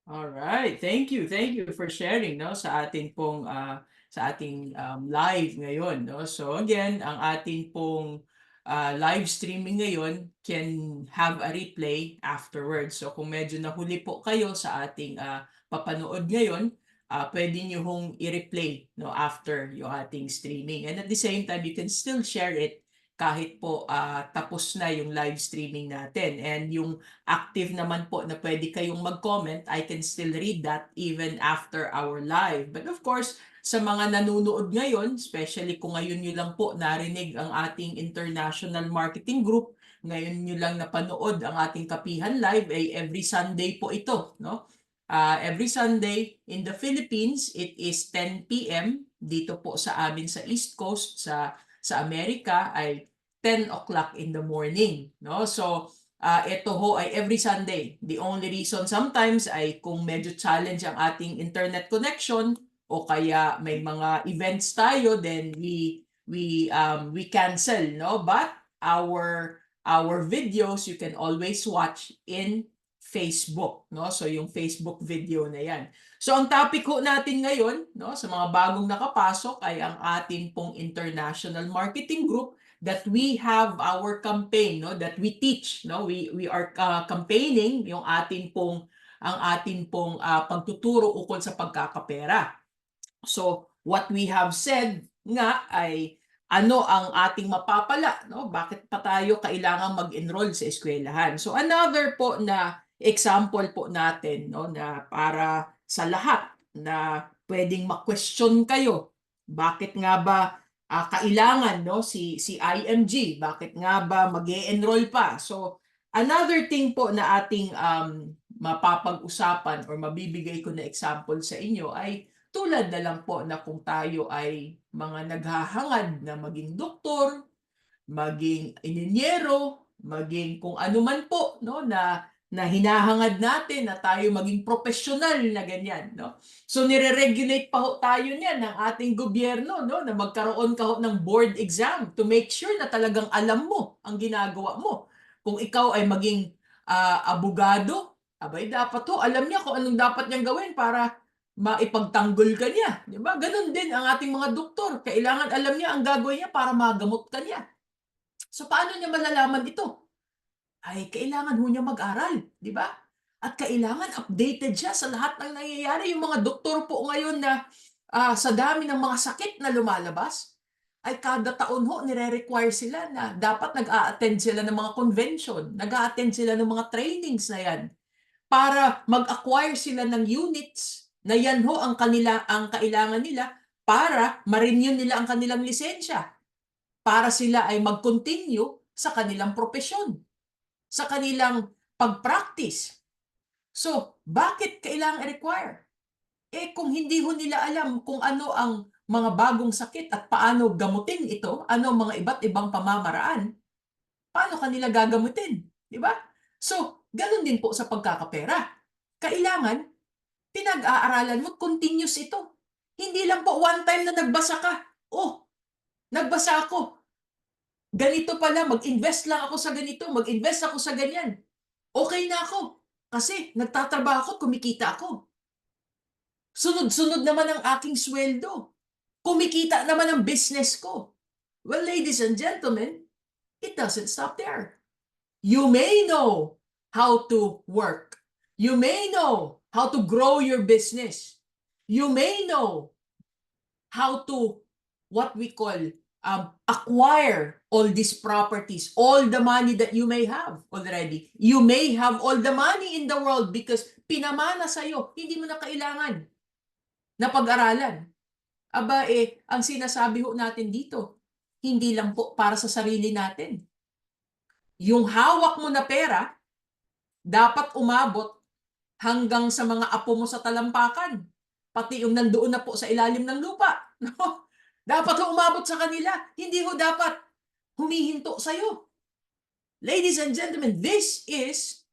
All right. Thank you for sharing, no, sa ating pong live ngayon, no. So again, ang ating pong live streaming ngayon can have a replay afterwards. So kung medyo nahuli po kayo sa ating papanood ngayon, pwede nyo hong i-replay, no, after yung ating streaming. And at the same time, you can still share it kahit po tapos na yung live streaming natin. And yung active naman po na pwede kayong mag-comment, I can still read that even after our live. But of course, sa mga nanonood ngayon, especially kung ngayon nyo lang po narinig ang ating International Marketing Group, ngayon nyo lang napanood ang ating Kapihan Live, ay every Sunday po ito, no? Every Sunday in the Philippines, it is 10 p.m. Dito po sa amin sa East Coast, sa Amerika ay 10 o'clock in the morning, no? So ito ho ay every Sunday. The only reason sometimes ay kung medyo challenge ang ating internet connection o kaya may mga events tayo, then we cancel, no? But our videos you can always watch in Facebook, no? So yung Facebook video na yan. So ang topic ko natin ngayon, no, sa mga bagong nakapasok ay ang ating pong International Marketing Group that we have our campaign, no, that we teach, no. We are campaigning yung ating pong pagtuturo ukol sa pagkakapera. So what we have said nga ay ano ang ating mapapala, no? Bakit pa tayo kailangang mag-enroll sa eskwelahan? So another po na example po natin, no, na para sa lahat na pwedeng ma-question kayo. Bakit nga ba kailangan, no, si IMG? Bakit nga ba mag-e-enroll pa? So another thing po na ating mapapag-usapan or mabibigay ko na example sa inyo ay tulad na lang po na kung tayo ay mga naghahangad na maging doktor, maging ininyero, maging kung ano man po, no, na hinahangad natin na tayo maging profesional na ganyan, no. So nire-regulate pa ho tayo niyan ng ating gobyerno, no, na magkaroon ka ho ng board exam to make sure na talagang alam mo ang ginagawa mo. Kung ikaw ay maging abogado, abay dapat ho alam niya kung anong dapat niyang gawin para maipagtanggol ka niya, di ba? Ganon din ang ating mga doktor. Kailangan alam niya ang gagawin niya para magamot ka niya. So paano niya malalaman ito? Ay kailangan ho niya mag-aral, di ba? At kailangan updated siya sa lahat ng nangyayari. Yung mga doktor po ngayon na sa dami ng mga sakit na lumalabas, ay kada taon ho nire-require sila na dapat nag-a-attend sila ng mga convention, nag-a-attend sila ng mga trainings na yan para mag-acquire sila ng units na yan ho ang kailangan nila para ma-renew nila ang kanilang lisensya, para sila ay mag-continue sa kanilang propesyon, sa kanilang pag-practice. So, bakit kailangan i-require? Kung hindi ho nila alam kung ano ang mga bagong sakit at paano gamutin ito, ano ang mga iba't ibang pamamaraan, paano kanila gagamutin? Di ba? So, ganun din po sa pagkakapera. Kailangan, pinag-aaralan mo, continuous ito. Hindi lang po one time na nagbasa ka. Oh, nagbasa ako. Ganito pala, mag-invest lang ako sa ganito, mag-invest ako sa ganyan. Okay na ako. Kasi nagtatrabaho ako, kumikita ako. Sunod-sunod naman ang aking sweldo. Kumikita naman ang business ko. Well, ladies and gentlemen, it doesn't stop there. You may know how to work. You may know how to grow your business. You may know how to, what we call, acquire all these properties, all the money that you may have already. You may have all the money in the world because pinamana sa'yo, hindi mo na kailangan na pag-aralan. Aba ang sinasabi ho natin dito, hindi lang po para sa sarili natin. Yung hawak mo na pera, dapat umabot hanggang sa mga apo mo sa talampakan. Pati yung nandoon na po sa ilalim ng lupa. No? Dapat ho umabot sa kanila. Hindi ho dapat humihinto sa'yo. Ladies and gentlemen, this is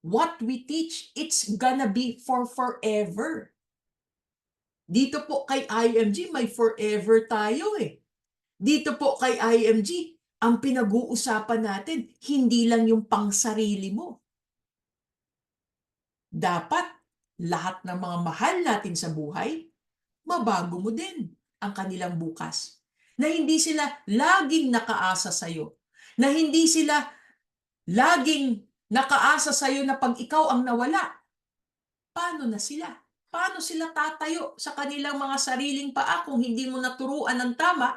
what we teach. It's gonna be for forever. Dito po kay IMG, may forever tayo eh. Dito po kay IMG, ang pinag-uusapan natin, hindi lang yung pangsarili mo. Dapat lahat ng mga mahal natin sa buhay, mabago mo din ang kanilang bukas. Na hindi sila laging nakaasa sa'yo. Na hindi sila laging nakaasa sa'yo na pag ikaw ang nawala, paano na sila? Paano sila tatayo sa kanilang mga sariling paa kung hindi mo naturuan ng tama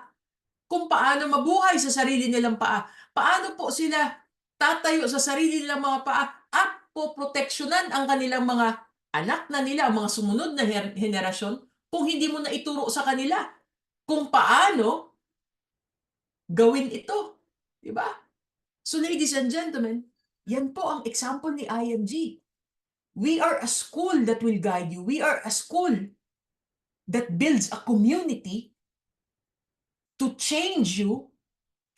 kung paano mabuhay sa sarili nilang paa? Paano po sila tatayo sa sarili nilang mga paa at poproteksyonan ang kanilang mga anak na nila, mga sumunod na henerasyon kung hindi mo na ituro sa kanila kung paano gawin ito? Diba? So ladies and gentlemen, yan po ang example ni IMG. We are a school that will guide you. We are a school that builds a community to change you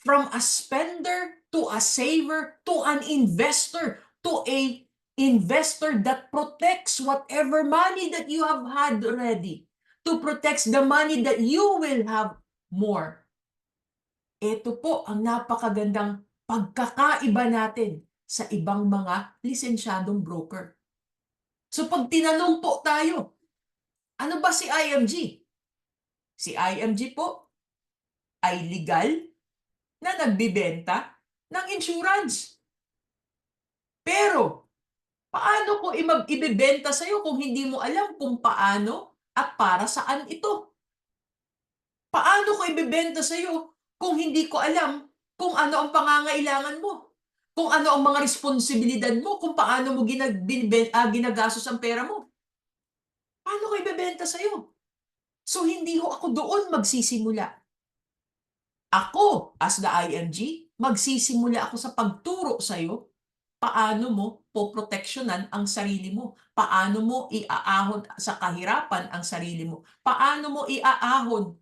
from a spender to a saver to an investor to a investor that protects whatever money that you have had already, to protect the money that you will have more. Ito po ang napakagandang pagkakaiba natin sa ibang mga lisensyadong broker. So pag tinanong po tayo, ano ba si IMG? Si IMG po ay legal na nagbibenta ng insurance. Pero, paano ko ibibenta sa'yo kung hindi mo alam kung paano at para saan ito? Paano ko ibibenta sa'yo kung hindi ko alam kung ano ang pangangailangan mo? kung ano ang mga responsibilidad mo, kung paano mo ginagastos ang pera mo. Paano ko ibebenta sa'yo? So, hindi ho ako doon magsisimula. Ako, as the IMG, magsisimula ako sa pagturo sa'yo paano mo poproteksyonan ang sarili mo. Paano mo iaahon sa kahirapan ang sarili mo. Paano mo iaahon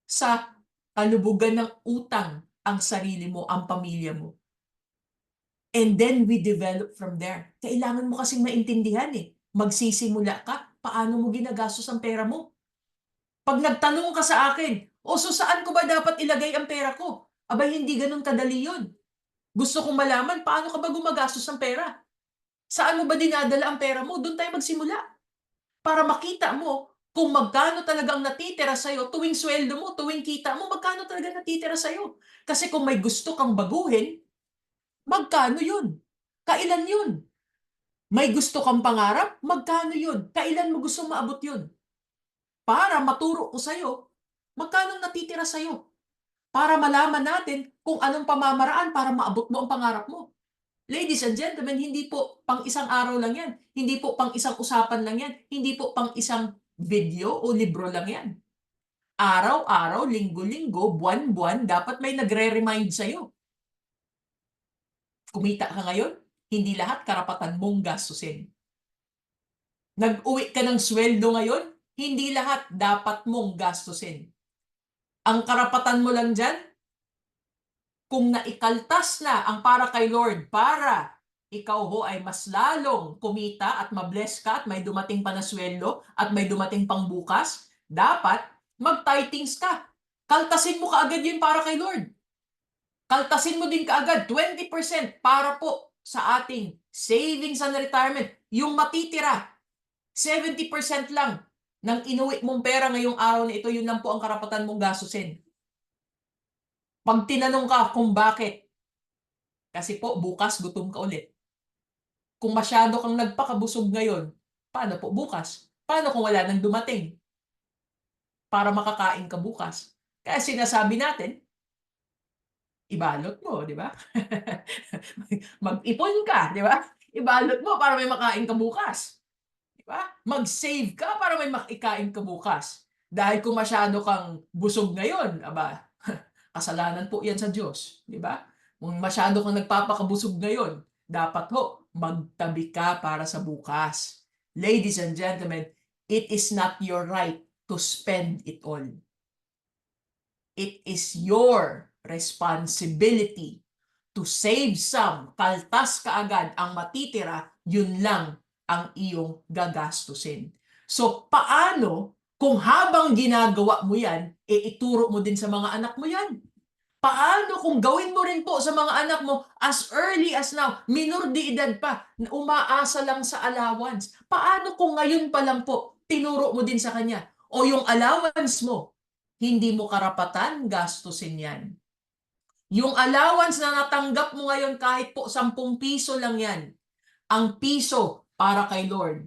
sa kalubugan ng utang ang sarili mo, ang pamilya mo. And then we develop from there. Kailangan mo kasing maintindihan Magsisimula ka, paano mo ginagastos ang pera mo. Pag nagtanong ka sa akin, so saan ko ba dapat ilagay ang pera ko? Abay, hindi ganun kadali yun. Gusto kong malaman, paano ka ba gumagastos ng pera? Saan mo ba dinadala ang pera mo? Doon tayo magsimula. Para makita mo kung magkano talagang natitira sa'yo tuwing sweldo mo, tuwing kita mo, magkano talaga natitira sa'yo. Kasi kung may gusto kang baguhin, magkano yun? Kailan yun? May gusto kang pangarap? Magkano yun? Kailan mo gusto maabot yun? Para maturo ko sa'yo, magkano natitira sa'yo? Para malaman natin kung anong pamamaraan para maabot mo ang pangarap mo. Ladies and gentlemen, hindi po pang isang araw lang yan. Hindi po pang isang usapan lang yan. Hindi po pang isang video o libro lang yan. Araw-araw, linggo-linggo, buwan-buwan, dapat may nagre-remind sa'yo. Kumita ka ngayon, hindi lahat karapatan mong gastusin. Nag-uwi ka ng sweldo ngayon, hindi lahat dapat mong gastusin. Ang karapatan mo lang dyan, kung naikaltas na ang para kay Lord para ikaw ho ay mas lalong kumita at mabless ka at may dumating pa na sweldo at may dumating pang bukas, dapat mag-tithings ka. Kaltasin mo kaagad yun para kay Lord. Kaltasin mo din kaagad 20% para po sa ating savings and retirement. Yung matitira, 70% lang ng inuwi mong pera ngayong araw na ito, yun lang po ang karapatan mong gastusin. Pag tinanong ka kung bakit, kasi po bukas gutom ka ulit. Kung masyado kang nagpakabusog ngayon, paano po bukas? Paano kung wala nang dumating? Para makakain ka bukas. Kaya sinasabi natin, ibalot mo, di ba? Mag-ipon ka, di ba? Ibalot mo para may makain ka bukas. Di ba? Mag-save ka para may makikain ka bukas. Dahil kung masyado kang busog ngayon, aba, kasalanan po yan sa Diyos. Di ba? Kung masyado kang nagpapakabusog ngayon, dapat ho, magtabi ka para sa bukas. Ladies and gentlemen, it is not your right to spend it all. It is your responsibility to save some. Kaltas kaagad ang matitira, yun lang ang iyong gagastusin. So, paano kung habang ginagawa mo yan, ituro mo din sa mga anak mo yan? Paano kung gawin mo rin po sa mga anak mo as early as now, minor de edad pa, umaasa lang sa allowance? Paano kung ngayon pa lang po, tinuro mo din sa kanya? O yung allowance mo, hindi mo karapatan gastusin yan. Yung allowance na natanggap mo ngayon kahit po 10 piso lang yan, ang piso para kay Lord.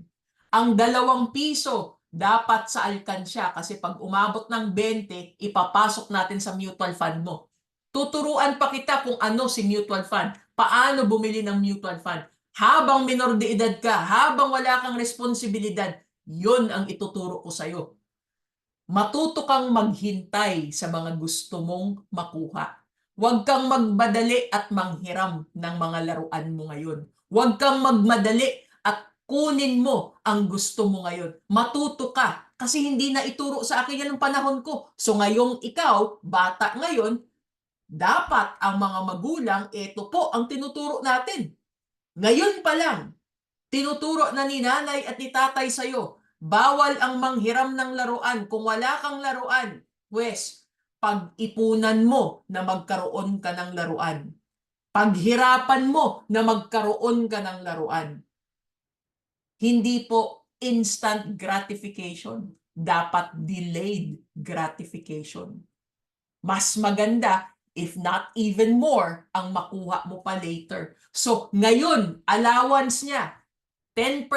Ang 2 piso dapat sa alkansya kasi pag umabot ng 20, ipapasok natin sa mutual fund mo. Tuturuan pa kita kung ano si mutual fund, paano bumili ng mutual fund. Habang minor de edad ka, habang wala kang responsibilidad, yun ang ituturo ko sa'yo. Matuto kang maghintay sa mga gusto mong makuha. Huwag kang magmadali at manghiram ng mga laruan mo ngayon. Huwag kang magmadali at kunin mo ang gusto mo ngayon. Matuto ka kasi hindi na ituro sa akin yan ng panahon ko. So ngayong ikaw, bata ngayon, dapat ang mga magulang, ito po ang tinuturo natin. Ngayon pa lang, tinuturo na ni nanay at ni tatay sa'yo, bawal ang manghiram ng laruan. Kung wala kang laruan, pag-ipunan mo na magkaroon ka ng laruan. Paghirapan mo na magkaroon ka ng laruan. Hindi po instant gratification. Dapat delayed gratification. Mas maganda, if not even more, ang makuha mo pa later. So, ngayon, allowance niya, 10%.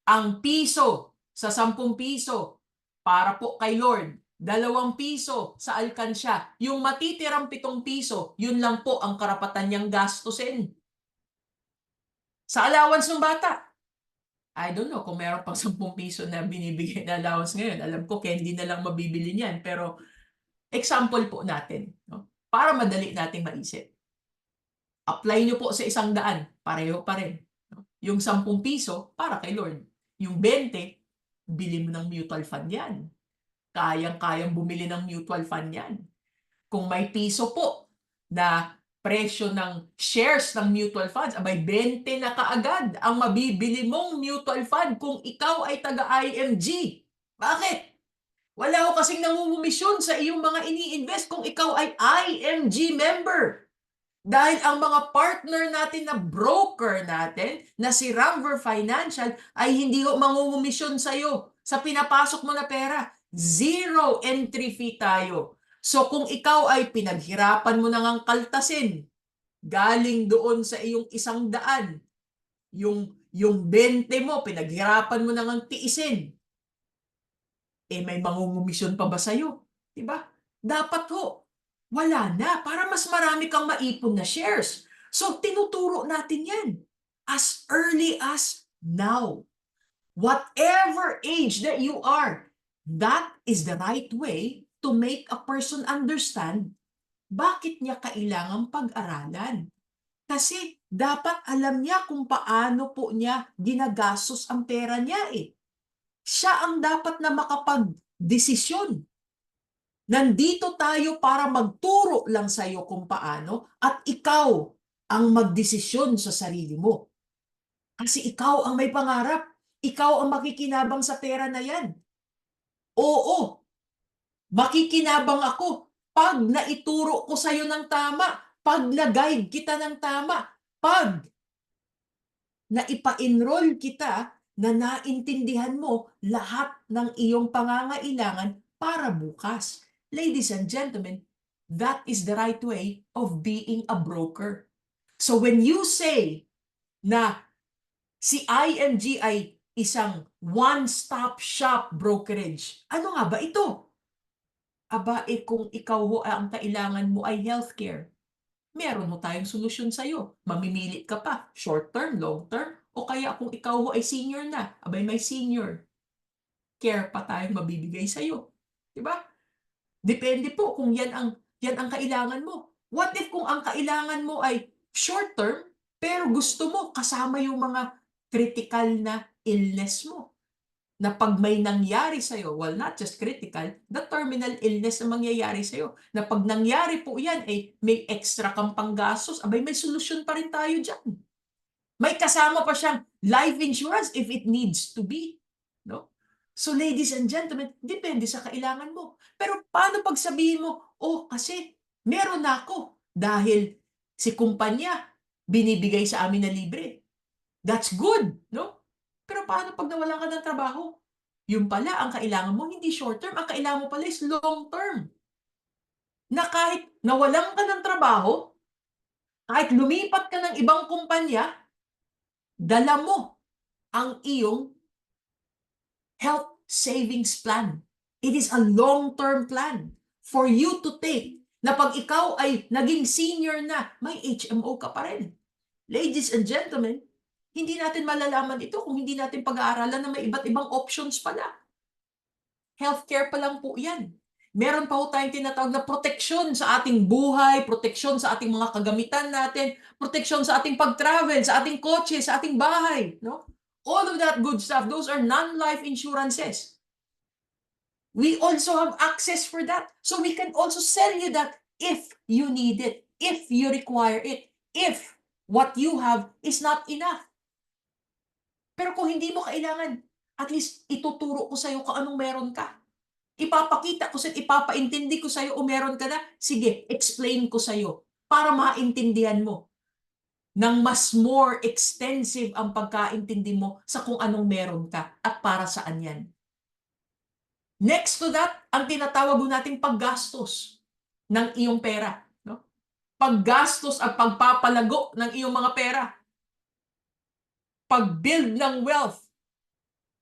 Ang piso sa 10 piso para po kay Lord. ₱2 sa alkansya. Yung matitirang ₱7, yun lang po ang karapatan niyang gastusin. Sa allowance ng bata, I don't know kung meron pang ₱10 na binibigay na allowance ngayon. Alam ko, candy na lang mabibili niyan. Pero example po natin, no? Para madali nating maisip. Apply nyo po sa 100, pareho pa rin. No? Yung ₱10 para kay Lord. Yung 20, bili mo ng mutual fund yan. Kayang-kayang bumili ng mutual fund yan. Kung may piso po na presyo ng shares ng mutual funds, abay 20 na kaagad ang mabibili mong mutual fund kung ikaw ay taga-IMG. Bakit? Wala ko kasing nangungumisyon sa iyong mga ini-invest kung ikaw ay IMG member. Dahil ang mga partner natin na broker natin, na si Ramver Financial, ay hindi ko mangungumisyon sa iyo sa pinapasok mo na pera. Zero entry fee tayo. So kung ikaw ay pinaghirapan mo nang kaltasin, galing doon sa iyong 100, yung 20 mo, pinaghirapan mo nang tiisin, may mangungumisyon pa ba sa'yo? Diba? Dapat ho, wala na, para mas marami kang maipon na shares. So, tinuturo natin yan as early as now. Whatever age that you are, that is the right way to make a person understand bakit niya kailangang pag-aralan. Kasi dapat alam niya kung paano po niya ginagastos ang pera niya eh. Siya ang dapat na makapag-desisyon. Nandito tayo para magturo lang sa iyo kung paano at ikaw ang magdesisyon sa sarili mo. Kasi ikaw ang may pangarap. Ikaw ang makikinabang sa pera na yan. Oo, makikinabang ako pag naituro ko sa iyo ng tama, pag na-guide kita ng tama, pag naipa-enroll kita na naintindihan mo lahat ng iyong pangangailangan para bukas. Ladies and gentlemen, that is the right way of being a broker. So when you say na si IMG ay isang one-stop shop brokerage, ano nga ba ito? Aba, kung ikaw ho ang kailangan mo ay healthcare, meron ho tayong solusyon sa'yo. Mamimili ka pa, short term, long term, o kaya kung ikaw ho ay senior na, abay may senior care pa tayong mabibigay sa'yo. Diba? Depende po kung yan ang kailangan mo. What if kung ang kailangan mo ay short term, pero gusto mo kasama yung mga critical na illness mo? Na pag may nangyari sa'yo, well, not just critical, the terminal illness na mangyayari sa'yo, na pag nangyari po yan, may extra kang panggastos, abay may solusyon pa rin tayo dyan. May kasama pa siyang life insurance if it needs to be. No? So ladies and gentlemen, depende sa kailangan mo. Pero paano pag sabihin mo, kasi meron na ako dahil si kumpanya binibigay sa amin na libre. That's good, no? Pero paano pag nawalan ka ng trabaho? Yung pala, ang kailangan mo hindi short term, ang kailangan mo pala is long term. Na kahit nawalan ka ng trabaho, kahit lumipat ka ng ibang kumpanya, dala mo ang iyong health savings plan. It is a long-term plan for you to take na pag ikaw ay naging senior na, may HMO ka pa rin. Ladies and gentlemen, hindi natin malalaman ito kung hindi natin pag-aaralan na may iba't ibang options pala. Healthcare pa lang po yan. Meron pa po tayong tinatawag na proteksyon sa ating buhay, proteksyon sa ating mga kagamitan natin, proteksyon sa ating pag-travel, sa ating kotse, sa ating bahay. No? All of that good stuff, those are non-life insurances. We also have access for that. So we can also sell you that if you need it, if you require it, if what you have is not enough. Pero kung hindi mo kailangan, at least ituturo ko sa'yo kung anong meron ka. Ipapakita ko sa'yo, ipapaintindi ko sa'yo o meron ka na, sige, explain ko sa'yo para maintindihan mo ng mas more extensive ang pagkaintindi mo sa kung anong meron ka at para saan yan. Next to that, ang tinatawag nating paggastos ng iyong pera. No? Paggastos at pagpapalago ng iyong mga pera. Pag-build ng wealth,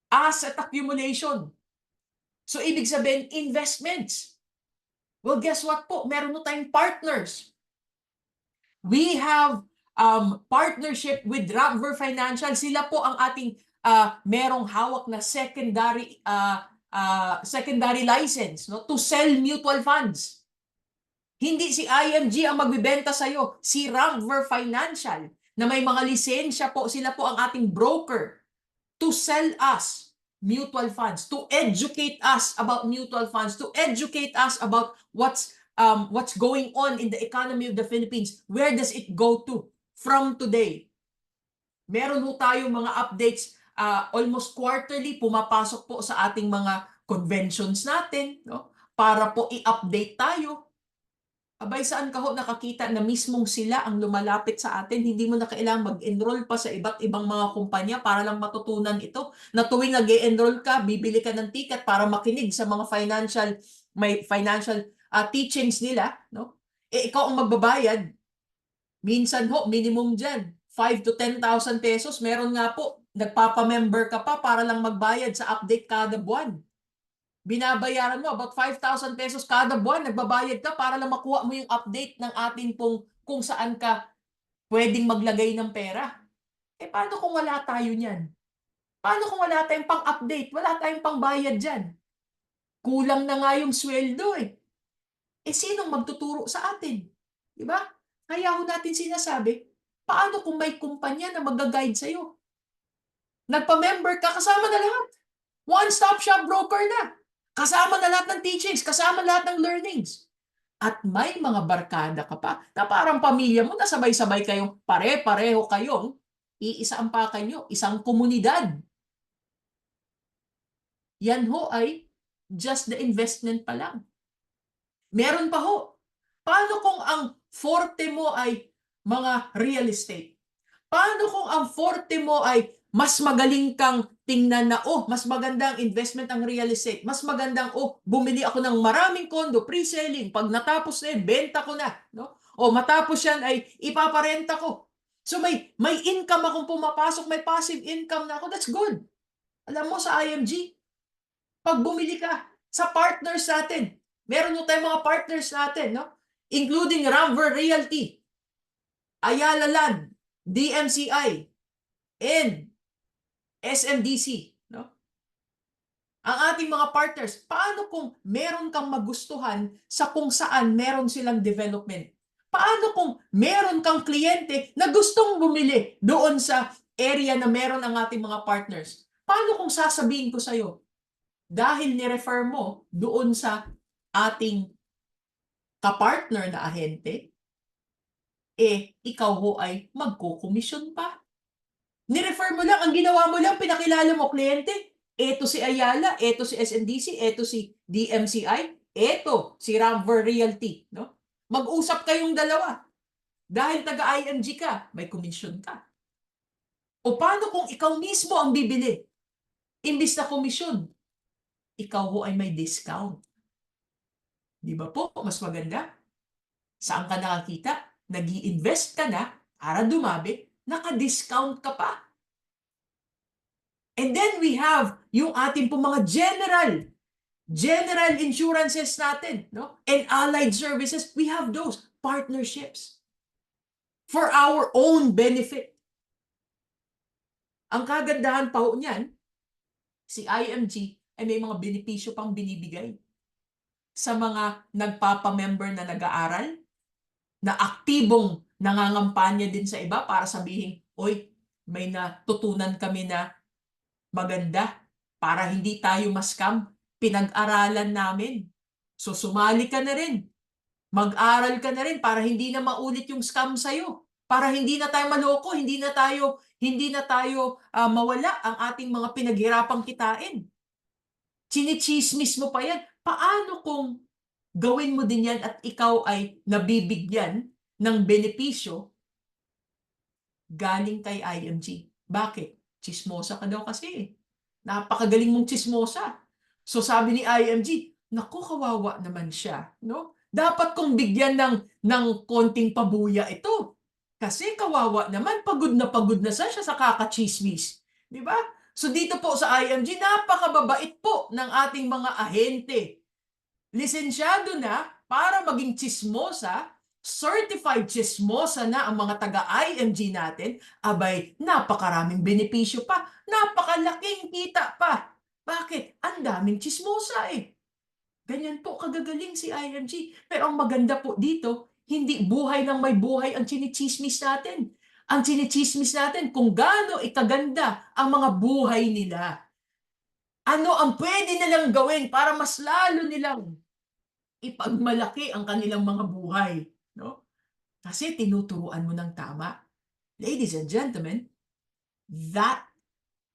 asset accumulation. So, ibig sabihin, investments. Well, guess what po? Meron na tayong partners. We have partnership with Rapver Financial. Sila po ang ating merong hawak na secondary license, no, to sell mutual funds. Hindi si IMG ang magbibenta sa'yo, si Rapver Financial na may mga lisensya po, sila po ang ating broker to sell us mutual funds, to educate us about mutual funds, to educate us about what's going on in the economy of the Philippines. Where does it go to from today? Meron po tayong mga updates almost quarterly, pumapasok po sa ating mga conventions natin, no? Para po i-update tayo. Abay, saan ka ho nakakita na mismong sila ang lumalapit sa atin? Hindi mo na kailangang mag-enroll pa sa iba't ibang mga kumpanya para lang matutunan ito. Na tuwing nag-enroll ka, bibili ka ng ticket para makinig sa mga financial teachings nila, no? Ikaw ang magbabayad. Minsan ho, minimum dyan, 5 to 10,000 pesos. Meron nga po, nagpapa-member ka pa para lang magbayad sa update kada buwan. Binabayaran mo about 5,000 pesos kada buwan, nagbabayad ka para lang makuha mo yung update ng ating pong kung saan ka pwedeng maglagay ng pera. Paano kung wala tayo niyan? Paano kung wala tayong pang-update? Wala tayong pang-bayad dyan? Kulang na nga yung sweldo eh. Sinong magtuturo sa atin? Diba? Kaya ho natin sinasabi, paano kung may kumpanya na mag-guide sa'yo? Nagpa-member ka, kasama na lahat. One-stop shop broker na. Kasama na lahat ng teachings, kasama lahat ng learnings. At may mga barkada ka pa na parang pamilya mo na sabay-sabay kayong pare-pareho kayong iisa ang pakay nyo, isang komunidad. Yan ho ay just the investment pa lang. Meron pa ho. Paano kung ang forte mo ay mga real estate? Paano kung ang forte mo ay mas magaling kang tingnan na, mas magandang investment ang real estate. Mas magandang, bumili ako ng maraming kondo, pre-selling. Pag natapos na yun, benta ko na. No? Matapos yan ay ipaparenta ko. So may income akong pumapasok, may passive income na ako. That's good. Alam mo sa IMG, pag bumili ka sa partners natin, meron nyo tayong mga partners natin, no? Including Rapver Realty, Ayala Land, DMCI, and SMDC, no? Ang ating mga partners, paano kung meron kang magustuhan sa kung saan meron silang development? Paano kung meron kang kliyente na gustong bumili doon sa area na meron ang ating mga partners? Paano kung sasabihin ko sa'yo, dahil ni-refer mo doon sa ating kapartner na ahente, ikaw ho ay magkukomisyon pa? Ni-refer mo lang, ang ginawa mo lang, pinakilala mo kliyente. Eto si Ayala, eto si SNDC, eto si DMCI, eto si Rapver Realty. No? Mag-usap kayong dalawa. Dahil taga-IMG ka, may komisyon ka. O paano kung ikaw mismo ang bibili? Imbis na komisyon, ikaw ho ay may discount. Di ba po? Mas maganda. Saan ka nakakita? Nag-i-invest ka na para dumabi, naka-discount ka pa. And then we have yung ating po mga general insurances natin, no? And allied services, we have those partnerships for our own benefit. Ang kagandahan pa ho niyan, si IMG ay may mga benepisyo pang binibigay sa mga nagpapamember na nag-aaral, na aktibong nangangampanya din sa iba para sabihin, may natutunan kami na maganda para hindi tayo ma-scam. Pinag-aralan namin. So sumali ka na rin. Mag-aral ka na rin para hindi na maulit yung scam sa'yo. Para hindi na tayo maloko, hindi na tayo mawala ang ating mga pinaghirapang kitain. Chinichismis mo pa yan. Paano kung gawin mo din yan at ikaw ay nabibigyan ng benepisyo galing kay IMG? Bakit? Chismosa ka daw kasi. Napakagaling mong chismosa. So sabi ni IMG, naku, kawawa naman siya. No? Dapat kong bigyan ng konting pabuya ito. Kasi kawawa naman, pagod na siya sa kakachismis. Di ba? So dito po sa IMG, napakababait po ng ating mga ahente. Lisensyado na para maging chismosa, certified chismosa na ang mga taga-IMG natin, abay, napakaraming benepisyo pa, napakalaking kita pa. Bakit? Ang daming chismosa eh. Ganyan po kagagaling si IMG. Pero ang maganda po dito, hindi buhay ng may buhay ang chinichismis natin. Ang chinichismis natin kung gaano ikaganda ang mga buhay nila. Ano ang pwede nilang gawin para mas lalo nilang ipagmalaki ang kanilang mga buhay. No? Kasi tinuturuan mo ng tama. Ladies and gentlemen, that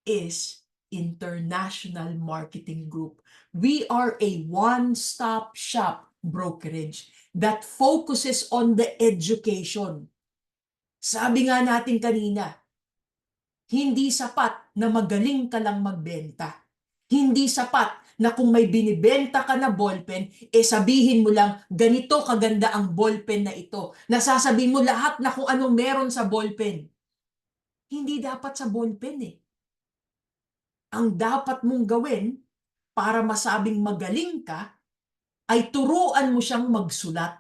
is International Marketing Group. We are a one-stop shop brokerage that focuses on the education. Sabi nga natin kanina, hindi sapat na magaling ka lang magbenta. Hindi sapat na kung may binibenta ka na ballpen, sabihin mo lang, ganito kaganda ang ballpen na ito. Nasasabihin mo lahat na kung anong meron sa ballpen. Hindi dapat sa ballpen eh. Ang dapat mong gawin para masabing magaling ka ay turuan mo siyang magsulat.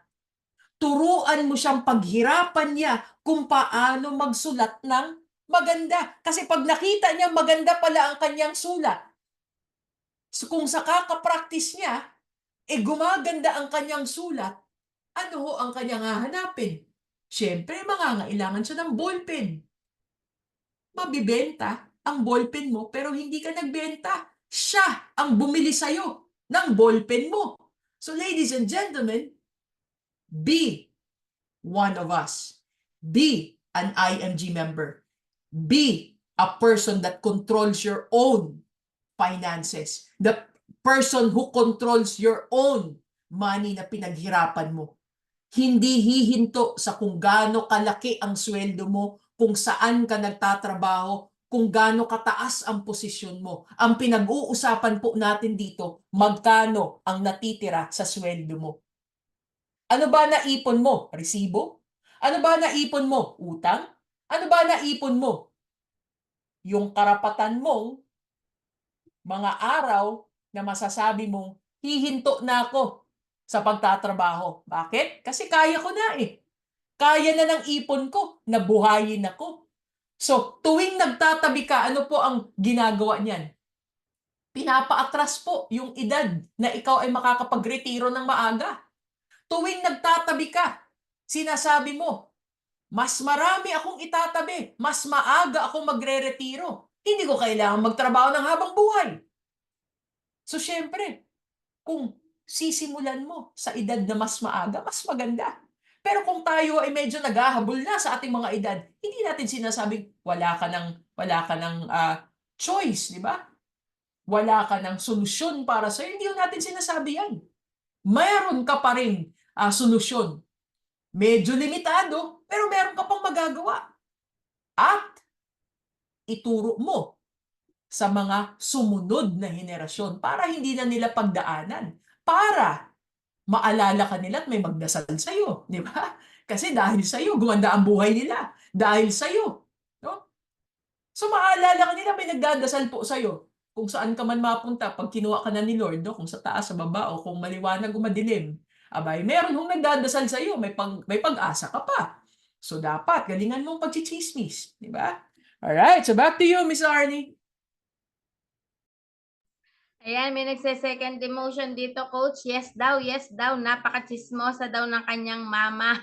Turuan mo siyang paghirapan niya kung paano magsulat ng maganda. Kasi pag nakita niya maganda pala ang kanyang sulat, so kung sa kakapractice niya, gumaganda ang kanyang sulat, ano ho ang kanyang hahanapin? Siyempre, mangangailangan siya ng ballpen. Mabibenta ang ballpen mo pero hindi ka nagbenta. Siya ang bumili sa'yo ng ballpen mo. So ladies and gentlemen, be one of us. Be an IMG member. Be a person that controls your own finances. The person who controls your own money na pinaghirapan mo. Hindi hihinto sa kung gaano kalaki ang sweldo mo, kung saan ka nagtatrabaho, kung gaano kataas ang posisyon mo. Ang pinag-uusapan po natin dito, magkano ang natitira sa sweldo mo. Ano ba naipon mo? Resibo? Ano ba naipon mo? Utang? Ano ba naipon mo? Yung karapatan mong mga araw na masasabi mong hihinto na ako sa pagtatrabaho. Bakit? Kasi kaya ko na eh. Kaya na ng ipon ko, nabuhayin ako. So, tuwing nagtatabi ka, ano po ang ginagawa niyan? Pinapaatras po yung edad na ikaw ay makakapagretiro ng maaga. Tuwing nagtatabi ka, sinasabi mo, mas marami akong itatabi, mas maaga akong magre-retiro. Hindi ko kailangan magtrabaho ng habang buhay. So, syempre, kung sisimulan mo sa edad na mas maaga, mas maganda. Pero kung tayo ay medyo naghahabol na sa ating mga edad, hindi natin sinasabing wala ka ng choice, di ba? Wala ka ng solusyon para sa'yo. Hindi natin sinasabi yan. Mayroon ka pa rin solusyon. Medyo limitado, pero meron ka pang magagawa. At ituro mo sa mga sumunod na henerasyon para hindi na nila pagdaanan. Para maalala ka nila at may magdasal sa'yo. Di ba? Kasi dahil sa'yo, gumanda ang buhay nila. Dahil sa'yo. No? So maalala ka nila, may nagdadasal po sa'yo. Kung saan ka man mapunta, pag kinuha ka na ni Lord, no? Kung sa taas, sa baba, o kung maliwanag o madilim, abay, meron hong nagdadasal sa'yo, may pag-asa ka pa. So dapat, galingan mong pagchichismis. Di ba? Alright, so back to you, Miss Arnie. Ayan, may nagse-second demotion dito, coach. Yes daw, yes daw. Napaka-chismosa daw ng kanyang mama.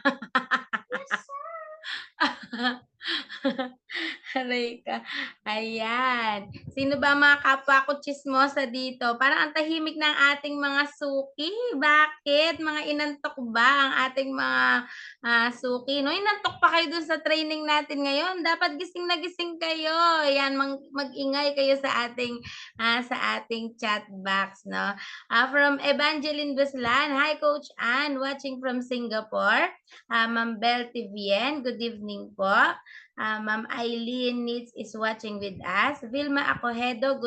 Aray ka. Ayan. Sino ba mga kapwa ko chismosa dito? Parang ang tahimik ng ating mga suki. Bakit? Mga inantok ba ang ating mga suki? No, inantok pa kayo dun sa training natin ngayon. Dapat gising na gising kayo. Ayan, mag-ingay kayo sa ating chat box, no? From Evangeline Buslan. Hi, Coach Ann, watching from Singapore. Ma'am Bel Tivien, good evening po. Ma'am Eileen Needs is watching with us. Vilma Acohedo,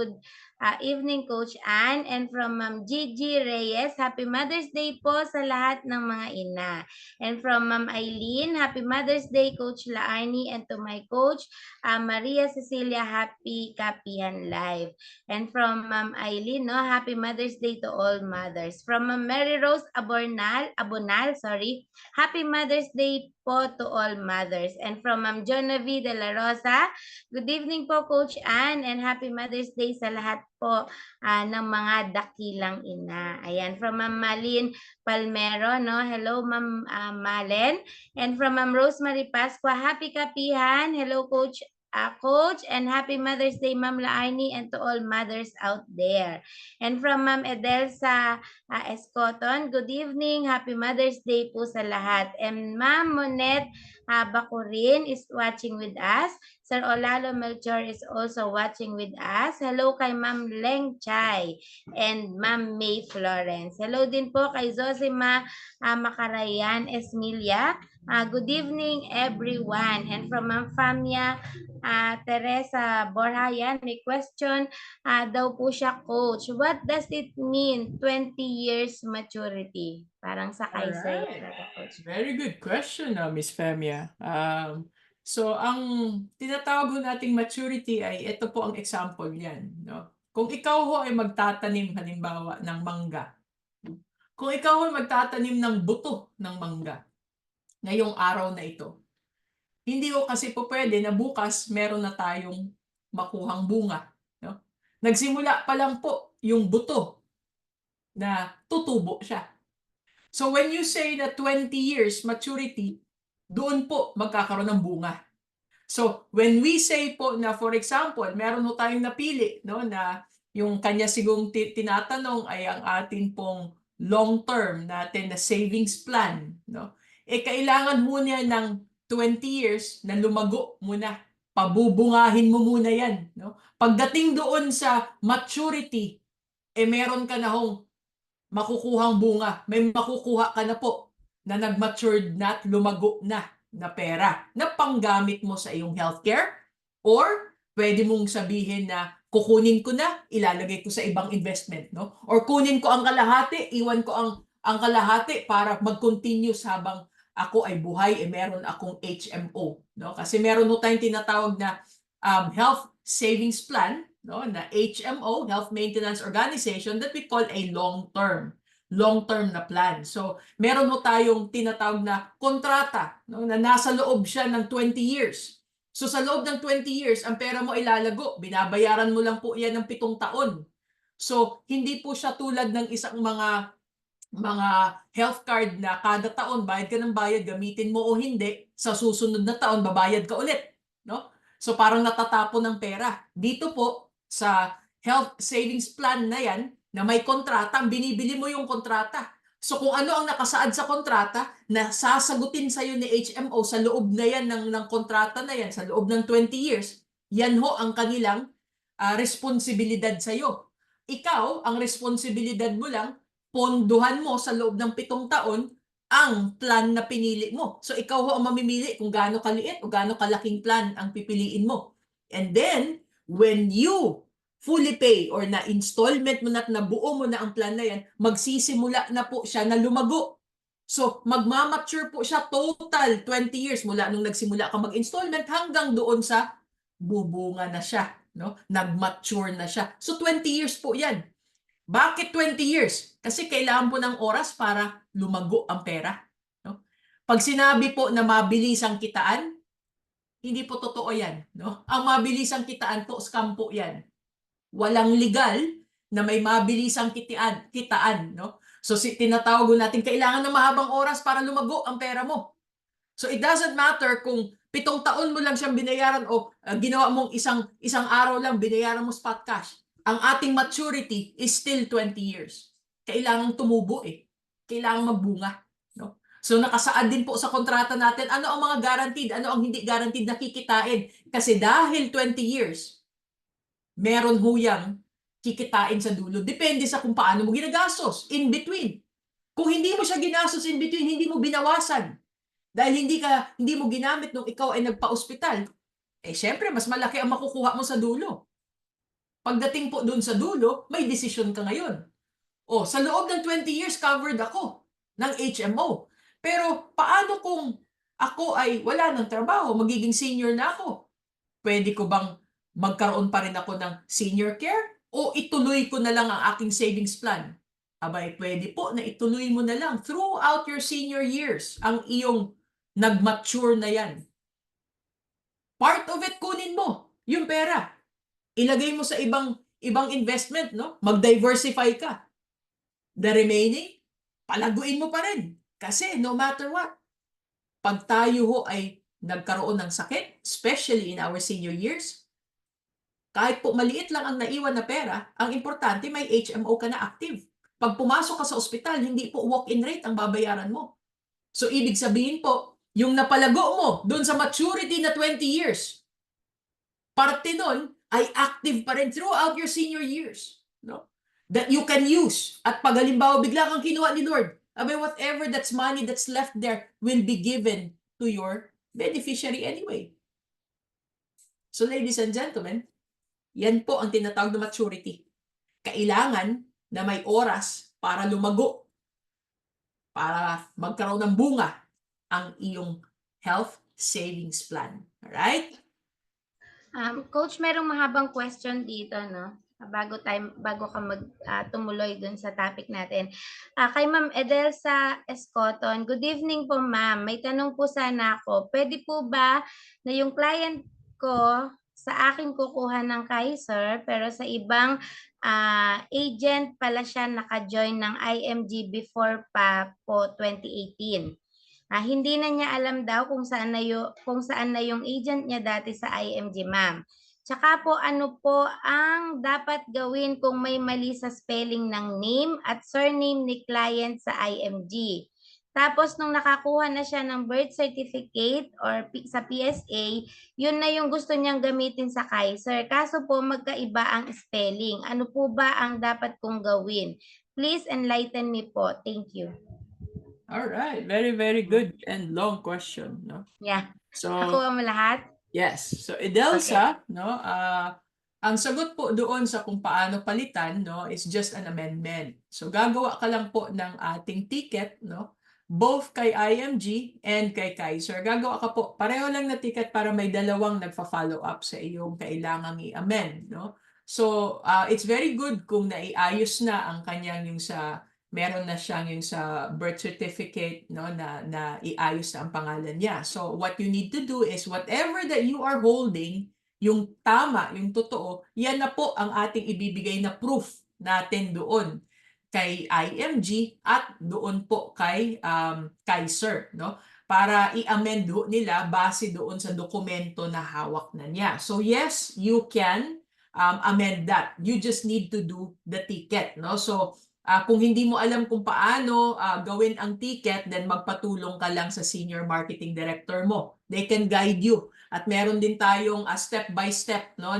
evening, Coach Ann. And from Ma'am Gigi Reyes, Happy Mother's Day po sa lahat ng mga ina. And from Ma'am Eileen, Happy Mother's Day, Coach Laani. And to my coach, Maria Cecilia, Happy Kapihan Live. And from Ma'am Eileen, no, Happy Mother's Day to all mothers. From Ma'am Mary Rose Abonal, Happy Mother's Day po to all mothers. And from Ma'am Jonavi de la Rosa, good evening po, Coach Ann, and Happy Mother's Day sa lahat po ng mga dakilang ina. Ayan, from Ma'am Malin Palmero, no? Hello, Ma'am Malen. And from Ma'am Rosemary Pascua, Happy Kapihan. Hello, Coach. Coach, and Happy Mother's Day, Ma'am Laani, and to all mothers out there. And from Ma'am Edelsa Escoton, good evening, Happy Mother's Day po sa lahat. And Ma'am Monet Bakurin is watching with us. Sir Olalo Melchor is also watching with us. Hello kay Ma'am Leng Chai and Ma'am May Florence. Hello din po kay Zosima Makarayan Esmilia. Good evening, everyone. And from Ma'am Famia Teresa Borhayan, may question daw po siya, Coach. What does it mean, 20 years maturity? Parang sa Kaiser. Alright. Very good question, Miss Femia. So, ang tinatawag ho nating maturity ay ito po ang example niyan. No? Kung ikaw ho ay magtatanim halimbawa ng mangga, kung ikaw ho ay magtatanim ng buto ng mangga ngayong araw na ito, hindi ho kasi po pwede na bukas meron na tayong makuhang bunga. No? Nagsimula pa lang po yung buto na tutubo siya. So when you say that 20 years maturity, doon po magkakaroon ng bunga. So when we say po na, for example, meron ho tayong napili, no, na yung kanya sigong tinatanong ay ang atin pong long term natin na savings plan, no? Kailangan ho niya ng 20 years na lumago muna. Pabubungahin mo muna yan, no? Pagdating doon sa maturity, meron ka na hong makukuhang bunga. May makukuha ka na po na nag-matured na at lumago na pera na panggamit mo sa iyong healthcare, or pwede mong sabihin na kukunin ko na, ilalagay ko sa ibang investment, no? Or kunin ko ang kalahati, iwan ko ang kalahati para mag-continue habang ako ay buhay, meron akong HMO, no? Kasi meron ho tayong tinatawag na health savings plan, no, na HMO, Health Maintenance Organization, that we call a long-term na plan. So, meron ho tayong tinatawag na kontrata, no, na nasa loob siya ng 20 years. So, sa loob ng 20 years, ang pera mo ay lalago. Binabayaran mo lang po yan ng 7 taon. So, hindi po siya tulad ng isang mga health card na kada taon bayad ka ng bayad, gamitin mo o hindi, sa susunod na taon babayad ka ulit, no? So parang natatapon ng pera. Dito po sa health savings plan na yan, na may kontrata, binibili mo yung kontrata. So kung ano ang nakasaad sa kontrata na sasagutin sa iyo ni HMO sa loob na yan ng kontrata na yan, sa loob ng 20 years, yan ho ang kanilang responsibilidad sa iyo. Ikaw, ang responsibilidad mo lang, ponduhan mo sa loob ng 7 taon ang plan na pinili mo. So ikaw ho ang mamimili kung gaano kaliit o gaano kalaking plan ang pipiliin mo. And then, when you fully pay or na installment mo na at nabuo mo na ang plan na yan, magsisimula na po siya na lumago. So magmamature po siya total 20 years mula nung nagsimula ka mag-installment hanggang doon sa bubunga na siya, no? Nag-mature na siya. So 20 years po yan. Bakit 20 years? Kasi kailangan po ng oras para lumago ang pera, no? Pag sinabi po na mabilis ang kitaan, hindi po totoo yan, no? Ang mabilis ang kitaan po, scam po yan. Walang legal na may mabilis ang kitaan, no? So tinatawag natin kailangan ng mahabang oras para lumago ang pera mo. So it doesn't matter kung 7 taon mo lang siyang binayaran o ginawa mong isang araw lang binayaran mo spot cash. Ang ating maturity is still 20 years. Kailangang tumubo Kailangang magbunga, no? So nakasaad din po sa kontrata natin ano ang mga guaranteed, ano ang hindi guaranteed na kikitain. Kasi dahil 20 years, meron huyang kikitain sa dulo. Depende sa kung paano mo ginagastos in between. Kung hindi mo siya ginastos in between, hindi mo binawasan. Dahil hindi mo ginamit nung ikaw ay nagpa-ospital, syempre mas malaki ang makukuha mo sa dulo. Pagdating po doon sa dulo, may desisyon ka ngayon. O, sa loob ng 20 years, covered ako ng HMO. Pero paano kung ako ay wala ng trabaho, magiging senior na ako? Pwede ko bang magkaroon pa rin ako ng senior care? O ituloy ko na lang ang aking savings plan? Abay, pwede po na ituloy mo na lang throughout your senior years ang iyong nag-mature na yan. Part of it kunin mo, yung pera. Ilagay mo sa ibang investment, no? Mag-diversify ka. The remaining, palaguin mo pa rin. Kasi no matter what, pag tayo ho ay nagkaroon ng sakit, especially in our senior years, kahit po maliit lang ang naiwan na pera, ang importante may HMO ka na active. Pag pumasok ka sa ospital, hindi po walk-in rate ang babayaran mo. So ibig sabihin po, yung napalago mo doon sa maturity na 20 years, parte doon ay active pa rin throughout your senior years. No? That you can use. At pag halimbawa bigla kang kinuha ni Lord, abay whatever that's money that's left there will be given to your beneficiary anyway. So ladies and gentlemen, yan po ang tinatawag na maturity. Kailangan na may oras para lumago, para magkaroon ng bunga ang iyong health savings plan. Alright? Coach, merong mahabang question dito, no? Bago ka tumuloy dun sa topic natin. Kay Ma'am Edelsa Escoton, good evening po ma'am. May tanong po sana ako. Pwede po ba na yung client ko sa akin kukuha ng Kaiser pero sa ibang agent pala siya naka-join ng IMG before pa po 2018? Hindi na niya alam daw kung saan na yung agent niya dati sa IMG, ma'am. Tsaka po ano po ang dapat gawin kung may mali sa spelling ng name at surname ni client sa IMG. Tapos nung nakakuha na siya ng birth certificate or sa PSA, yun na yung gusto niyang gamitin sa Kaiser. Kaso po magkaiba ang spelling. Ano po ba ang dapat kong gawin? Please enlighten me po. Thank you. All right, very, very good and long question, no? Yeah. So, Nakuha mo lahat? yes. So, Edelsa, no, ang sagot po doon sa kung paano palitan, no, is just an amendment. So, gagawa ka lang po ng ating ticket, no, both kay IMG and kay Kaiser. Gagawa ka po, pareho lang na ticket para may dalawang nagfa-follow up sa iyong kailangang i-amend, no. So, it's very good kung naiayos na ang kanyang yung sa meron na siyang yung sa birth certificate, no, na iayos na ang pangalan niya. So what you need to do is whatever that you are holding, yung tama, yung totoo, yan na po ang ating ibibigay na proof natin doon kay IMG at doon po kay Kaiser, no? Para i-amend nila base doon sa dokumento na hawak na niya. So yes, you can amend that. You just need to do the ticket, no? So kung hindi mo alam kung paano gawin ang ticket, then magpatulong ka lang sa senior marketing director mo. They can guide you. At meron din tayong step by step, no,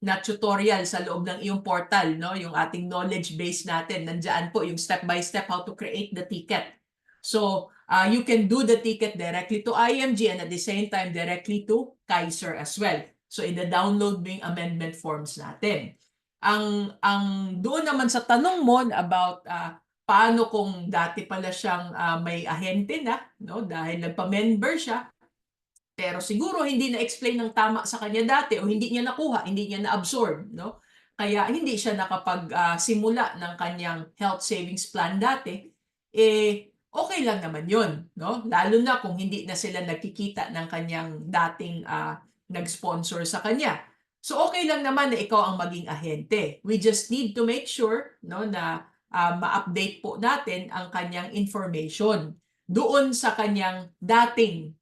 na tutorial sa loob ng iyong portal, no, yung ating knowledge base natin. Nandiyan po yung step by step how to create the ticket. So you can do the ticket directly to IMG and at the same time directly to Kaiser as well. So i-download mo yung amendment forms natin. Ang doon naman sa tanong mo about paano kung dati pala siyang may ahente na, no, dahil nagpa-member siya, pero siguro hindi na-explain ng tama sa kanya dati o hindi niya nakuha, hindi niya na-absorb, no? Kaya hindi siya nakapag-simula ng kanyang health savings plan dati, okay lang naman yun, no? Lalo na kung hindi na sila nagkikita ng kanyang dating nag-sponsor sa kanya. So okay lang naman na ikaw ang maging ahente. We just need to make sure, no, na ma-update po natin ang kanyang information doon sa kanyang dating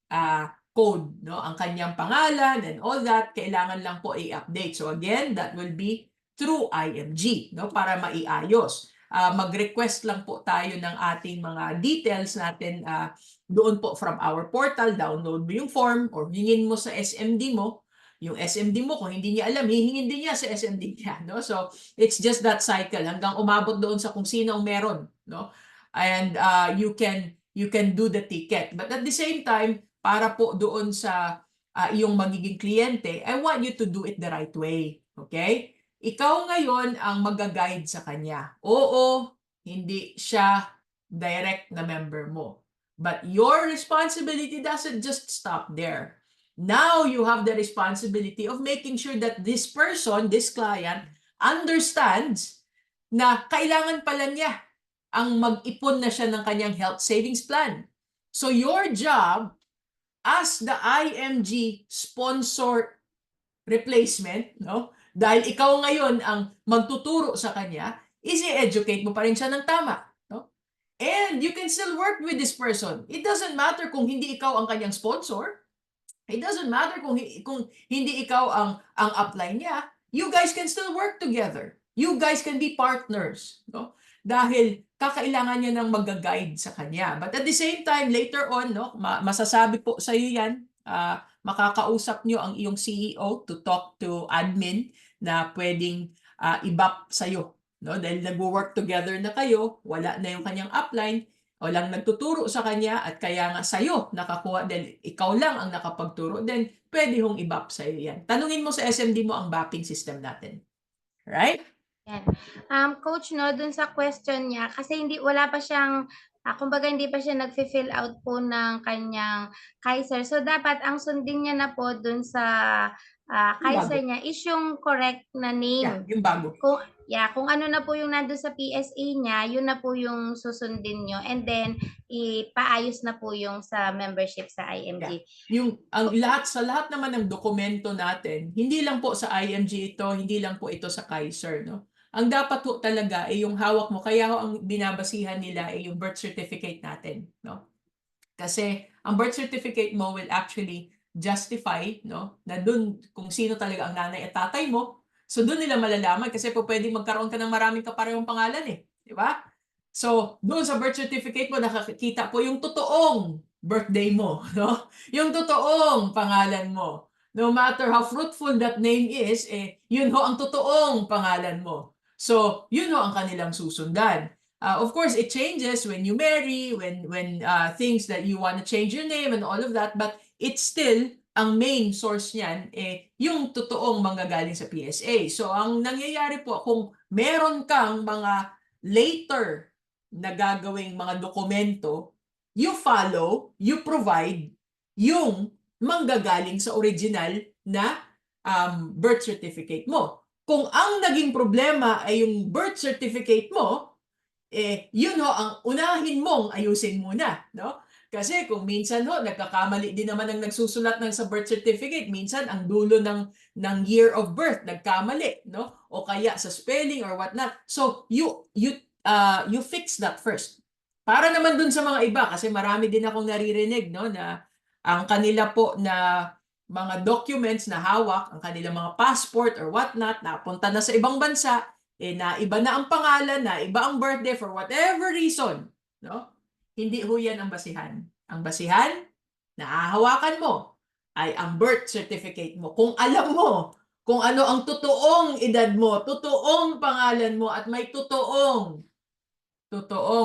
code, no, ang kanyang pangalan and all that, kailangan lang po i-update. So again, that will be through IMG, no, para maiayos. Mag-request lang po tayo ng ating mga details natin doon po from our portal, download mo yung form or hingin mo sa SMD mo. Yung SMD mo, kung hindi niya alam, hihingin din niya sa SMD niya, no? So, it's just that cycle hanggang umabot doon sa kung sino ang meron, no? And you can do the ticket. But at the same time, para po doon sa iyong magiging kliyente, I want you to do it the right way, okay? ikaw ngayon ang mag-guide sa kanya. Oo, hindi siya direct na member mo. But your responsibility doesn't just stop there. Now you have the responsibility of making sure that this person, this client, understands na kailangan pala niya ang mag-ipon na siya ng kanyang health savings plan. So your job as the IMG sponsor replacement, no? Dahil ikaw ngayon ang magtuturo sa kanya, is i-educate mo pa rin siya ng tama, no? And you can still work with this person. It doesn't matter kung hindi ikaw ang kanyang sponsor. It doesn't matter kung hindi ikaw ang upline niya. You guys can still work together. You guys can be partners, no? Dahil kakailangan niya ng mag-guide sa kanya. But at the same time, later on, no, masasabi po sa iyo yan, makakausap nyo ang iyong CEO to talk to admin na pwedeng i-bap sa'yo. No? Dahil nag-work together na kayo, wala na yung kanyang upline, walang nagtuturo sa kanya at kaya nga sa'yo nakakuha dahil ikaw lang ang nakapagturo, then pwede hong i-bap sa'yo yan. Tanungin mo sa SMD mo ang bapping system natin. Right? Yan. Coach, no, dun sa question niya, kasi wala pa siyang, kumbaga hindi pa siya nag-fill out po ng kanyang Kaiser. So, dapat ang sundin niya na po dun sa Kaiser niya is yung correct na Yeah, name. yung bago. Kung ano na po yung nandun sa PSA niya, yun na po yung susundin nyo. And then, ipaayos na po yung sa membership sa IMG. Sa lahat naman ng dokumento natin, hindi lang po sa IMG ito, hindi lang po ito sa Kaiser, no? Ang dapat po talaga ay yung hawak mo, kaya ang binabasihan nila ay yung birth certificate natin, no? Kasi ang birth certificate mo will actually justify, no, na dun kung sino talaga ang nanay at tatay mo. So doon nila malalaman kasi po pwedeng magkaroon ka ng maraming kaparehong pangalan eh, di ba? So doon sa birth certificate mo nakakita po yung totoong birthday mo, no? Yung totoong pangalan mo. No matter how fruitful that name is, yun ho ang totoong pangalan mo. So, yun ho ang kanilang susundan. Of course, it changes when you marry, when things that you want to change your name and all of that, but it's still ang main source niyan yung totoong manggagaling sa PSA. So ang nangyayari po kung meron kang mga later na gagawing mga dokumento, you follow, you provide yung manggagaling sa original na birth certificate mo. Kung ang naging problema ay yung birth certificate mo, yun ho ang unahin mong ayusin muna, no? Kasi kung minsan ho, nagkakamali din naman ang nagsusulat ng sa birth certificate, minsan ang dulo ng year of birth nagkamali, no? O kaya sa spelling or what not. So you fix that first. Para naman dun sa mga iba, kasi marami din akong naririnig, no, na ang kanila po na mga documents na hawak, ang kanilang mga passport or what not, napunta na sa ibang bansa, na iba na ang pangalan, na iba ang birthday for whatever reason, no? Hindi ho yan ang basihan. Ang basihan, nahahawakan mo, ay ang birth certificate mo. Kung alam mo kung ano ang totoong edad mo, totoong pangalan mo, at may totoong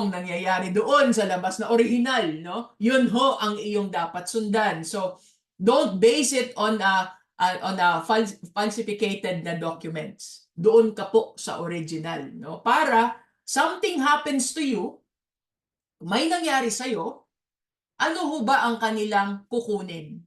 nangyayari doon sa labas na original, no? Yun ho ang iyong dapat sundan. So, don't base it on a falsificated na documents. Doon ka po sa original, no? Para something happens to you, may nangyari sa'yo, ano ho ba ang kanilang kukunin?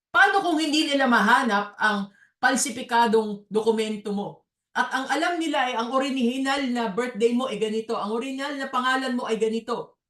Paano kung hindi nila mahanap ang falsipikadong dokumento mo? At ang alam nila ay ang original na birthday mo ay ganito, ang original na pangalan mo ay ganito.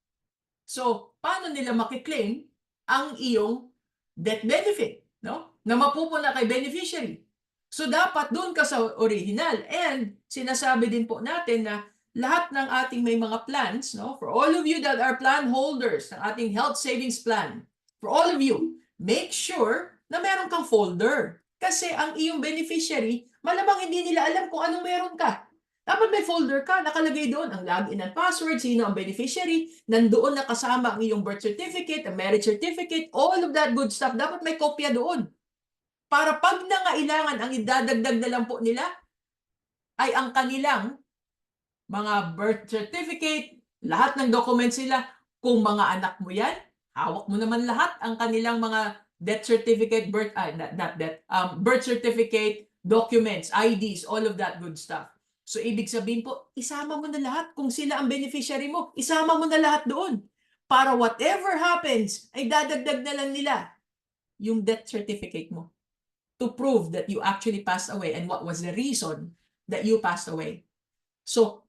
So, paano nila makiklaim ang iyong death benefit, no? Na mapupuna kay beneficiary. So, dapat doon ka sa original. And sinasabi din po natin na lahat ng ating may mga plans, no? For all of you that are plan holders ng ating health savings plan, for all of you, make sure na meron kang folder. Kasi ang iyong beneficiary, malamang hindi nila alam kung anong meron ka. Dapat may folder ka, nakalagay doon ang login and password, sino ang beneficiary, nandoon na kasama ang iyong birth certificate, ang marriage certificate, all of that good stuff. Dapat may kopya doon. Para pag nangailangan, ang idadagdag na lang po nila ay ang kanilang mga birth certificate, lahat ng documents nila. Kung mga anak mo yan, hawak mo naman lahat ang kanilang mga death certificate, birth certificate, documents, IDs, all of that good stuff. So ibig sabihin po, isama mo na lahat. Kung sila ang beneficiary mo, isama mo na lahat doon. Para whatever happens, ay dadagdag na lang nila yung death certificate mo to prove that you actually passed away and what was the reason that you passed away. So,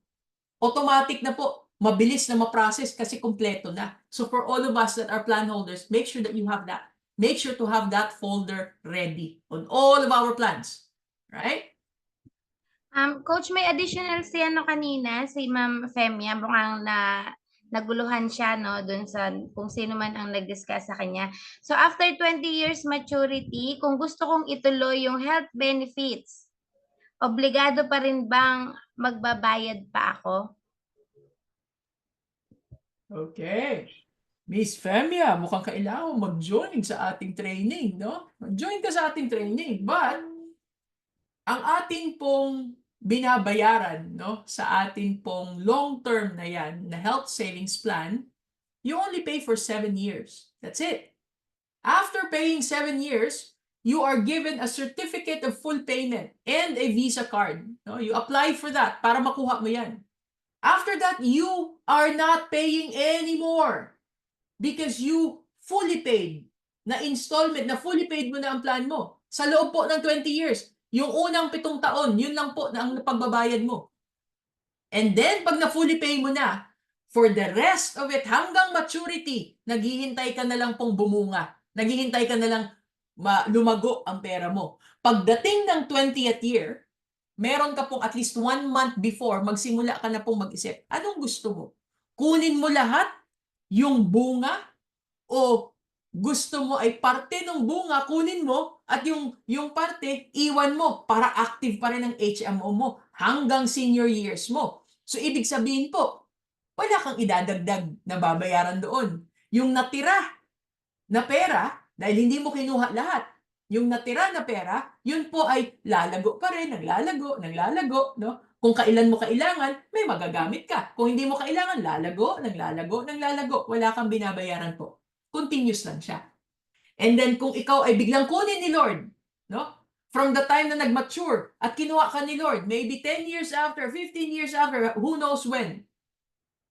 automatic na po, mabilis na ma-process kasi kumpleto na. So for all of us that are plan holders, make sure that you have that. Make sure to have that folder ready on all of our plans. Right? Coach, may additional si ano kanina, si Ma'am Femia, mukhang naguluhan siya no dun sa kung sino man ang nag-discuss sa kanya. So after 20 years maturity, kung gusto kong ituloy yung health benefits, obligado pa rin bang magbabayad pa ako? Okay. Miss Femia, mukhang kailangan mag-join sa ating training, no? Mag-join ka sa ating training. But, ang ating pong binabayaran, no, sa ating pong long-term na yan, na health savings plan, you only pay for 7 years. That's it. After paying 7 years, you are given a certificate of full payment and a Visa card. No? You apply for that para makuha mo yan. After that, you are not paying anymore because you fully paid na installment, na fully paid mo na ang plan mo. Sa loob po ng 20 years, yung unang 7 taon, yun lang po na ang pagbabayad mo. And then, pag na-fully pay mo na, for the rest of it, hanggang maturity, naghihintay ka na lang pong bumunga. Naghihintay ka na lang lumago ang pera mo. Pagdating ng 20th year, meron ka pong at least 1 month before, magsimula ka na pong mag-isip, anong gusto mo? Kunin mo lahat yung bunga o gusto mo ay parte ng bunga, kunin mo at yung parte, iwan mo para active pa rin ang HMO mo hanggang senior years mo. So, ibig sabihin po, wala kang idadagdag na babayaran doon. Yung natira na pera, dahil hindi mo kinuha lahat, yung natira na pera, yun po ay lalago pa rin, naglalago, no? Kung kailan mo kailangan, may magagamit ka. Kung hindi mo kailangan, lalago. Wala kang binabayaran po. Continuous lang siya. And then kung ikaw ay biglang kunin ni Lord, no? From the time na nag-mature at kinuha ka ni Lord, maybe 10 years after, 15 years after, who knows when.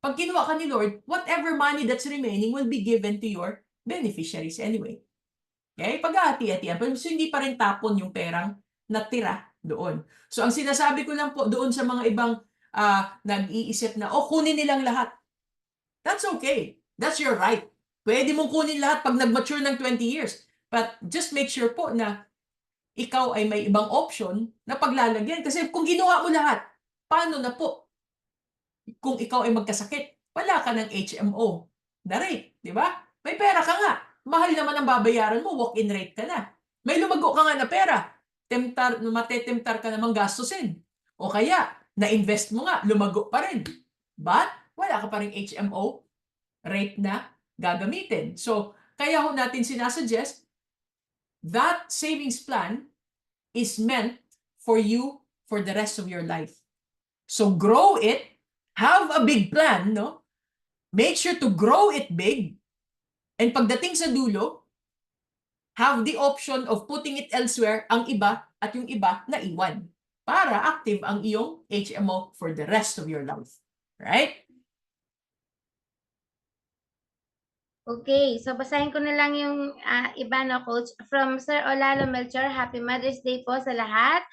Pag kinuha ka ni Lord, whatever money that's remaining will be given to your beneficiaries anyway. Okay? Pag-hati-hatian. Pero hindi pa rin tapon yung perang natira doon. So, ang sinasabi ko lang po doon sa mga ibang nag-iisip na, kunin nilang lahat. That's okay. That's your right. Pwede mong kunin lahat pag nag-mature ng 20 years. But just make sure po na ikaw ay may ibang option na paglalagyan. Kasi kung ginawa mo lahat, paano na po? Kung ikaw ay magkasakit, wala ka ng HMO na rate. Di ba? May pera ka nga. Mahal naman ang babayaran mo, walk-in rate ka na. May lumago ka nga na pera, matetemtar ka namang gastusin. O kaya, na-invest mo nga, lumago pa rin. But, wala ka pa rin HMO rate na gagamitin. So, kaya ho natin sinasuggest, that savings plan is meant for you for the rest of your life. So, grow it, have a big plan, no? Make sure to grow it big. And pagdating sa dulo, have the option of putting it elsewhere, ang iba at yung iba na iwan. Para active ang iyong HMO for the rest of your life. Right? Okay, so basahin ko na lang yung iba na coach. From Sir Olalo Melchor, Happy Mother's Day po sa lahat.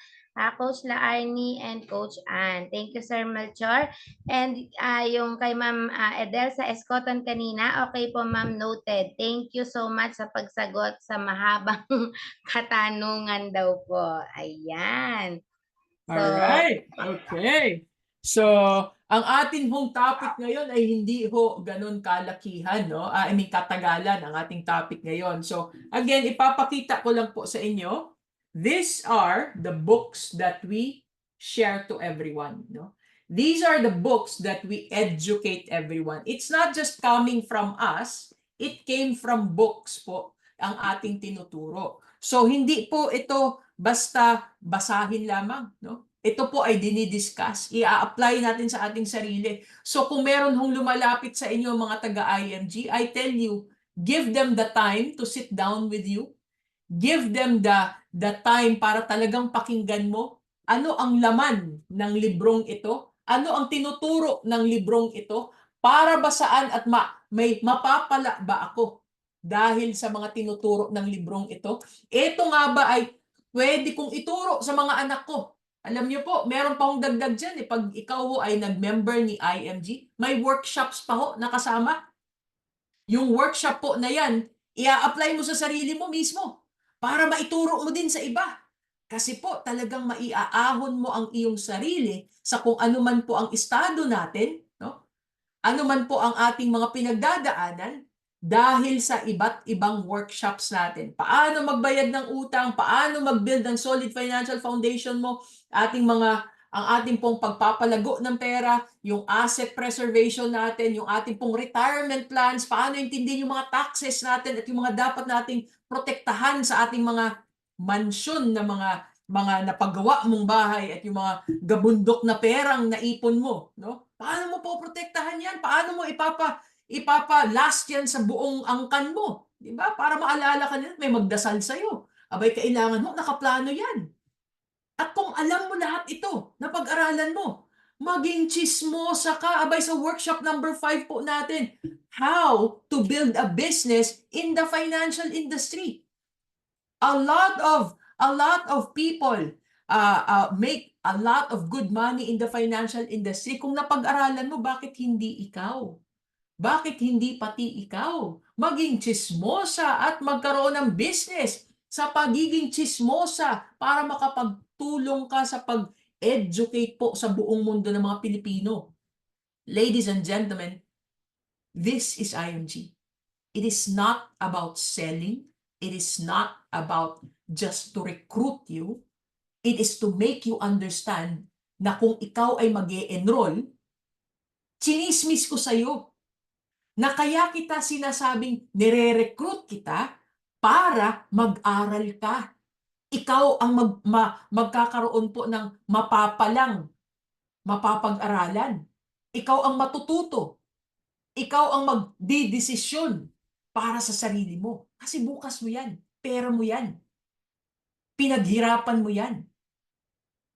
Coach Laarni and Coach Ann. Thank you, Sir Melchor. And yung kay Ma'am Edel sa Escoton kanina, okay po Ma'am, noted. Thank you so much sa pagsagot sa mahabang katanungan daw po. Ayan. So, alright. Okay. So, ang atin hong topic ngayon ay hindi ho ganun kalakihan, no? I mean, katagalan ang ating topic ngayon. So, again, ipapakita ko lang po sa inyo. These are the books that we share to everyone, no? These are the books that we educate everyone. It's not just coming from us, it came from books po ang ating tinuturo. So, hindi po ito basta basahin lamang, no? Ito po ay dinidiscuss, i-apply natin sa ating sarili. So kung meron hong lumalapit sa inyo mga taga-IMG, I tell you, give them the time to sit down with you give them the time para talagang pakinggan mo ano ang laman ng librong ito, ano ang tinuturo ng librong ito, para ba saan at may mapapala ba ako dahil sa mga tinuturo ng librong ito? Ito nga ba ay pwede kong ituro sa mga anak ko? Alam niyo po, meron pa akong dagdag dyan. Pag ikaw ho ay nag-member ni IMG, may workshops pa ho na kasama. Yung workshop po na yan, ia-apply mo sa sarili mo mismo para maituro mo din sa iba. Kasi po talagang maiaahon mo ang iyong sarili sa kung ano man po ang estado natin, no? Ano man po ang ating mga pinagdadaanan dahil sa iba't ibang workshops natin. Paano magbayad ng utang, paano mag-build ng solid financial foundation mo, ang ating pong pagpapalago ng pera, yung asset preservation natin, yung ating pong retirement plans, paano intindihin yung mga taxes natin at yung mga dapat nating protektahan sa ating mga mansyon na mga napagawa mong bahay at yung mga gabundok na perang naipon mo, no? Paano mo po protektahan 'yan? Paano mo ipapa-last 'yan sa buong angkan mo, 'di ba? Para maalala ka nila may magdasal sa iyo. Abay kailangan mo nakaplano 'yan. At kung alam mo lahat ito, napag-aralan mo, maging tsismosa ka. Abay sa workshop number 5 po natin, how to build a business in the financial industry. A lot of people make a lot of good money in the financial industry. Kung napag-aralan mo, bakit hindi ikaw? Bakit hindi pati ikaw? Maging tsismosa at magkaroon ng business sa pagiging tsismosa para makapagtulong ka sa pag-educate po sa buong mundo ng mga Pilipino. Ladies and gentlemen, this is IMG. It is not about selling. It is not about just to recruit you. It is to make you understand na kung ikaw ay mag-e-enroll, chinismis ko sa'yo na kaya kita sinasabing nire-recruit kita para mag-aral ka. Ikaw ang magkakaroon po ng mapapag-aralan. Ikaw ang matututo. Ikaw ang magdidesisyon para sa sarili mo. Kasi bukas mo yan. Pera mo yan. Pinaghirapan mo yan.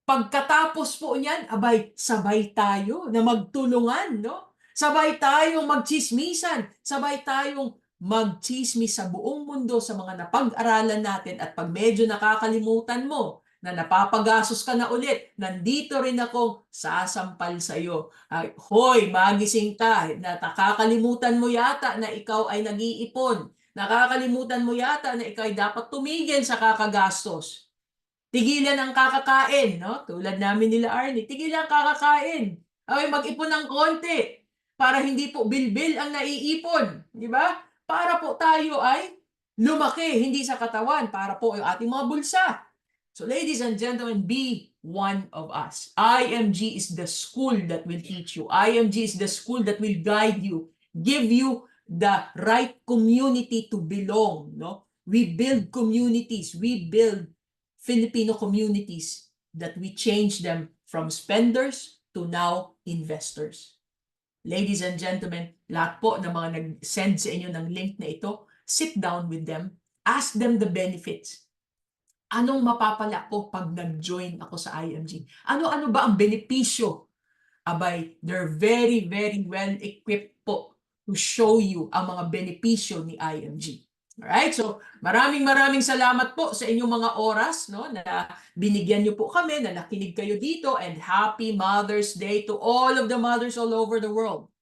Pagkatapos po niyan, abay, sabay tayo na magtulungan, no? Sabay tayong magchismisan. Sabay tayong magchismis sa buong mundo sa mga napag-aralan natin. At pag medyo nakakalimutan mo na napapagasos ka na ulit, nandito rin akong sasampal sa iyo. Hoy, magising ka, na nakakalimutan mo yata na ikaw ay nag-iipon. Nakakalimutan mo yata na ikaw ay dapat tumigil sa kakagastos. Tigilan ang kakakain, no? Tulad namin nila Arnie, tigilan ang kakakain. Okay, mag-ipon ng konti para hindi po bilbil ang naiipon, di ba? Para po tayo ay lumaki, hindi sa katawan, para po yung ating mga bulsa. So ladies and gentlemen, be one of us. IMG is the school that will teach you. IMG is the school that will guide you, give you the right community to belong, no? We build communities, we build Filipino communities that we change them from spenders to now investors. Ladies and gentlemen, lahat po ng mga nag-send sa inyo ng link na ito, sit down with them, ask them the benefits. Anong mapapala ko pag nag-join ako sa IMG? Ano-ano ba ang benepisyo? Abay, they're very, very well equipped po to show you ang mga benepisyo ni IMG. Alright, so maraming salamat po sa inyong mga oras, no, na binigyan niyo po kami, na nakinig kayo dito, and happy Mother's Day to all of the mothers all over the world.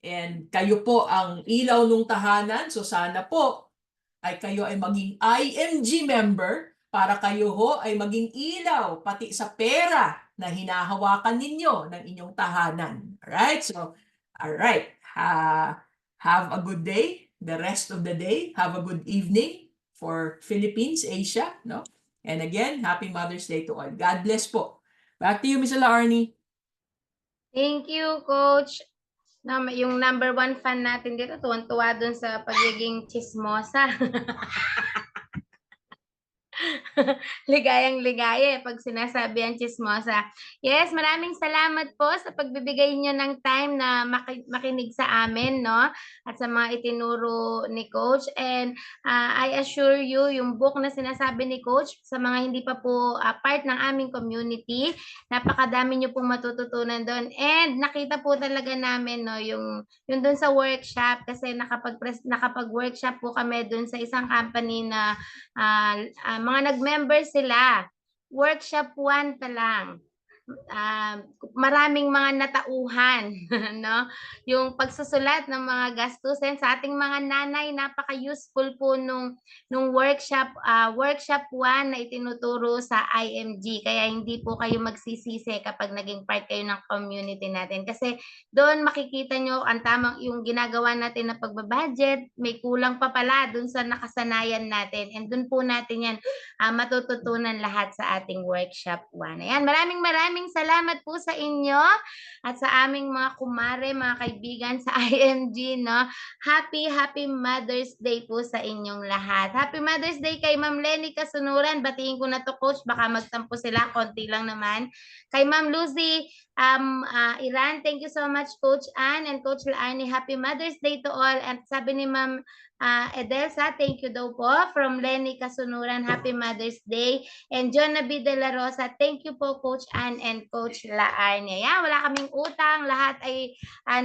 And kayo po ang ilaw ng tahanan, so sana po ay kayo ay maging IMG member para kayo ho ay maging ilaw pati sa pera na hinahawakan ninyo ng inyong tahanan. Alright, so alright, have a good day. The rest of the day, have a good evening for Philippines, Asia, no? And again, happy Mother's Day to all. God bless po. Back to you, Miss Arnie. Thank you, Coach. Yung number 1 fan natin dito, tuwan-tuwa dun sa pagiging chismosa. Ligayang-ligaya pag sinasabi ang chismosa. Yes, maraming salamat po sa pagbibigay niyo ng time na makinig sa amin, no? At sa mga itinuro ni Coach. And I assure you, yung book na sinasabi ni Coach, sa mga hindi pa po part ng aming community, napakadami niyo pong matututunan doon. And nakita po talaga namin, no, yung doon sa workshop, kasi nakapag-workshop po kami doon sa isang company na mga nag-member sila. Workshop 1 pa lang. Maraming mga natauhan, no? Yung pagsusulat ng mga gastusin sa ating mga nanay, napaka-useful po nung workshop 1 na itinuturo sa IMG. Kaya hindi po kayo magsisisi kapag naging part kayo ng community natin. Kasi doon makikita nyo ang tamang yung ginagawa natin na pagbabudget, may kulang pa pala doon sa nakasanayan natin. And doon po natin yan matututunan lahat sa ating workshop 1. Ayan, maraming salamat po sa inyo at sa aming mga kumare, mga kaibigan sa IMG, no? Happy Mother's Day po sa inyong lahat. Happy Mother's Day kay Ma'am Lenny Kasunuran. Batiin ko na to, Coach, baka magtampo sila, konti lang naman. Kay Ma'am Lucy Iran, thank you so much, Coach Ann and Coach Laani. Happy Mother's Day to all. And sabi ni Ma'am Edelsa, thank you daw po. From Lenny Kasunuran, Happy Mother's Day. And John Nabi de la Rosa, thank you po, Coach Ann and Coach Laarne. Yan, wala kaming utang. Lahat ay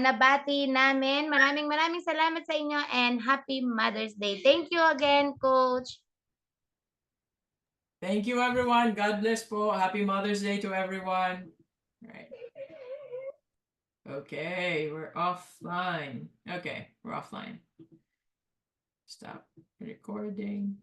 nabati namin. Maraming salamat sa inyo and Happy Mother's Day. Thank you again, Coach. Thank you, everyone. God bless po. Happy Mother's Day to everyone. All right. Okay, we're offline. Okay, we're offline. Stop recording.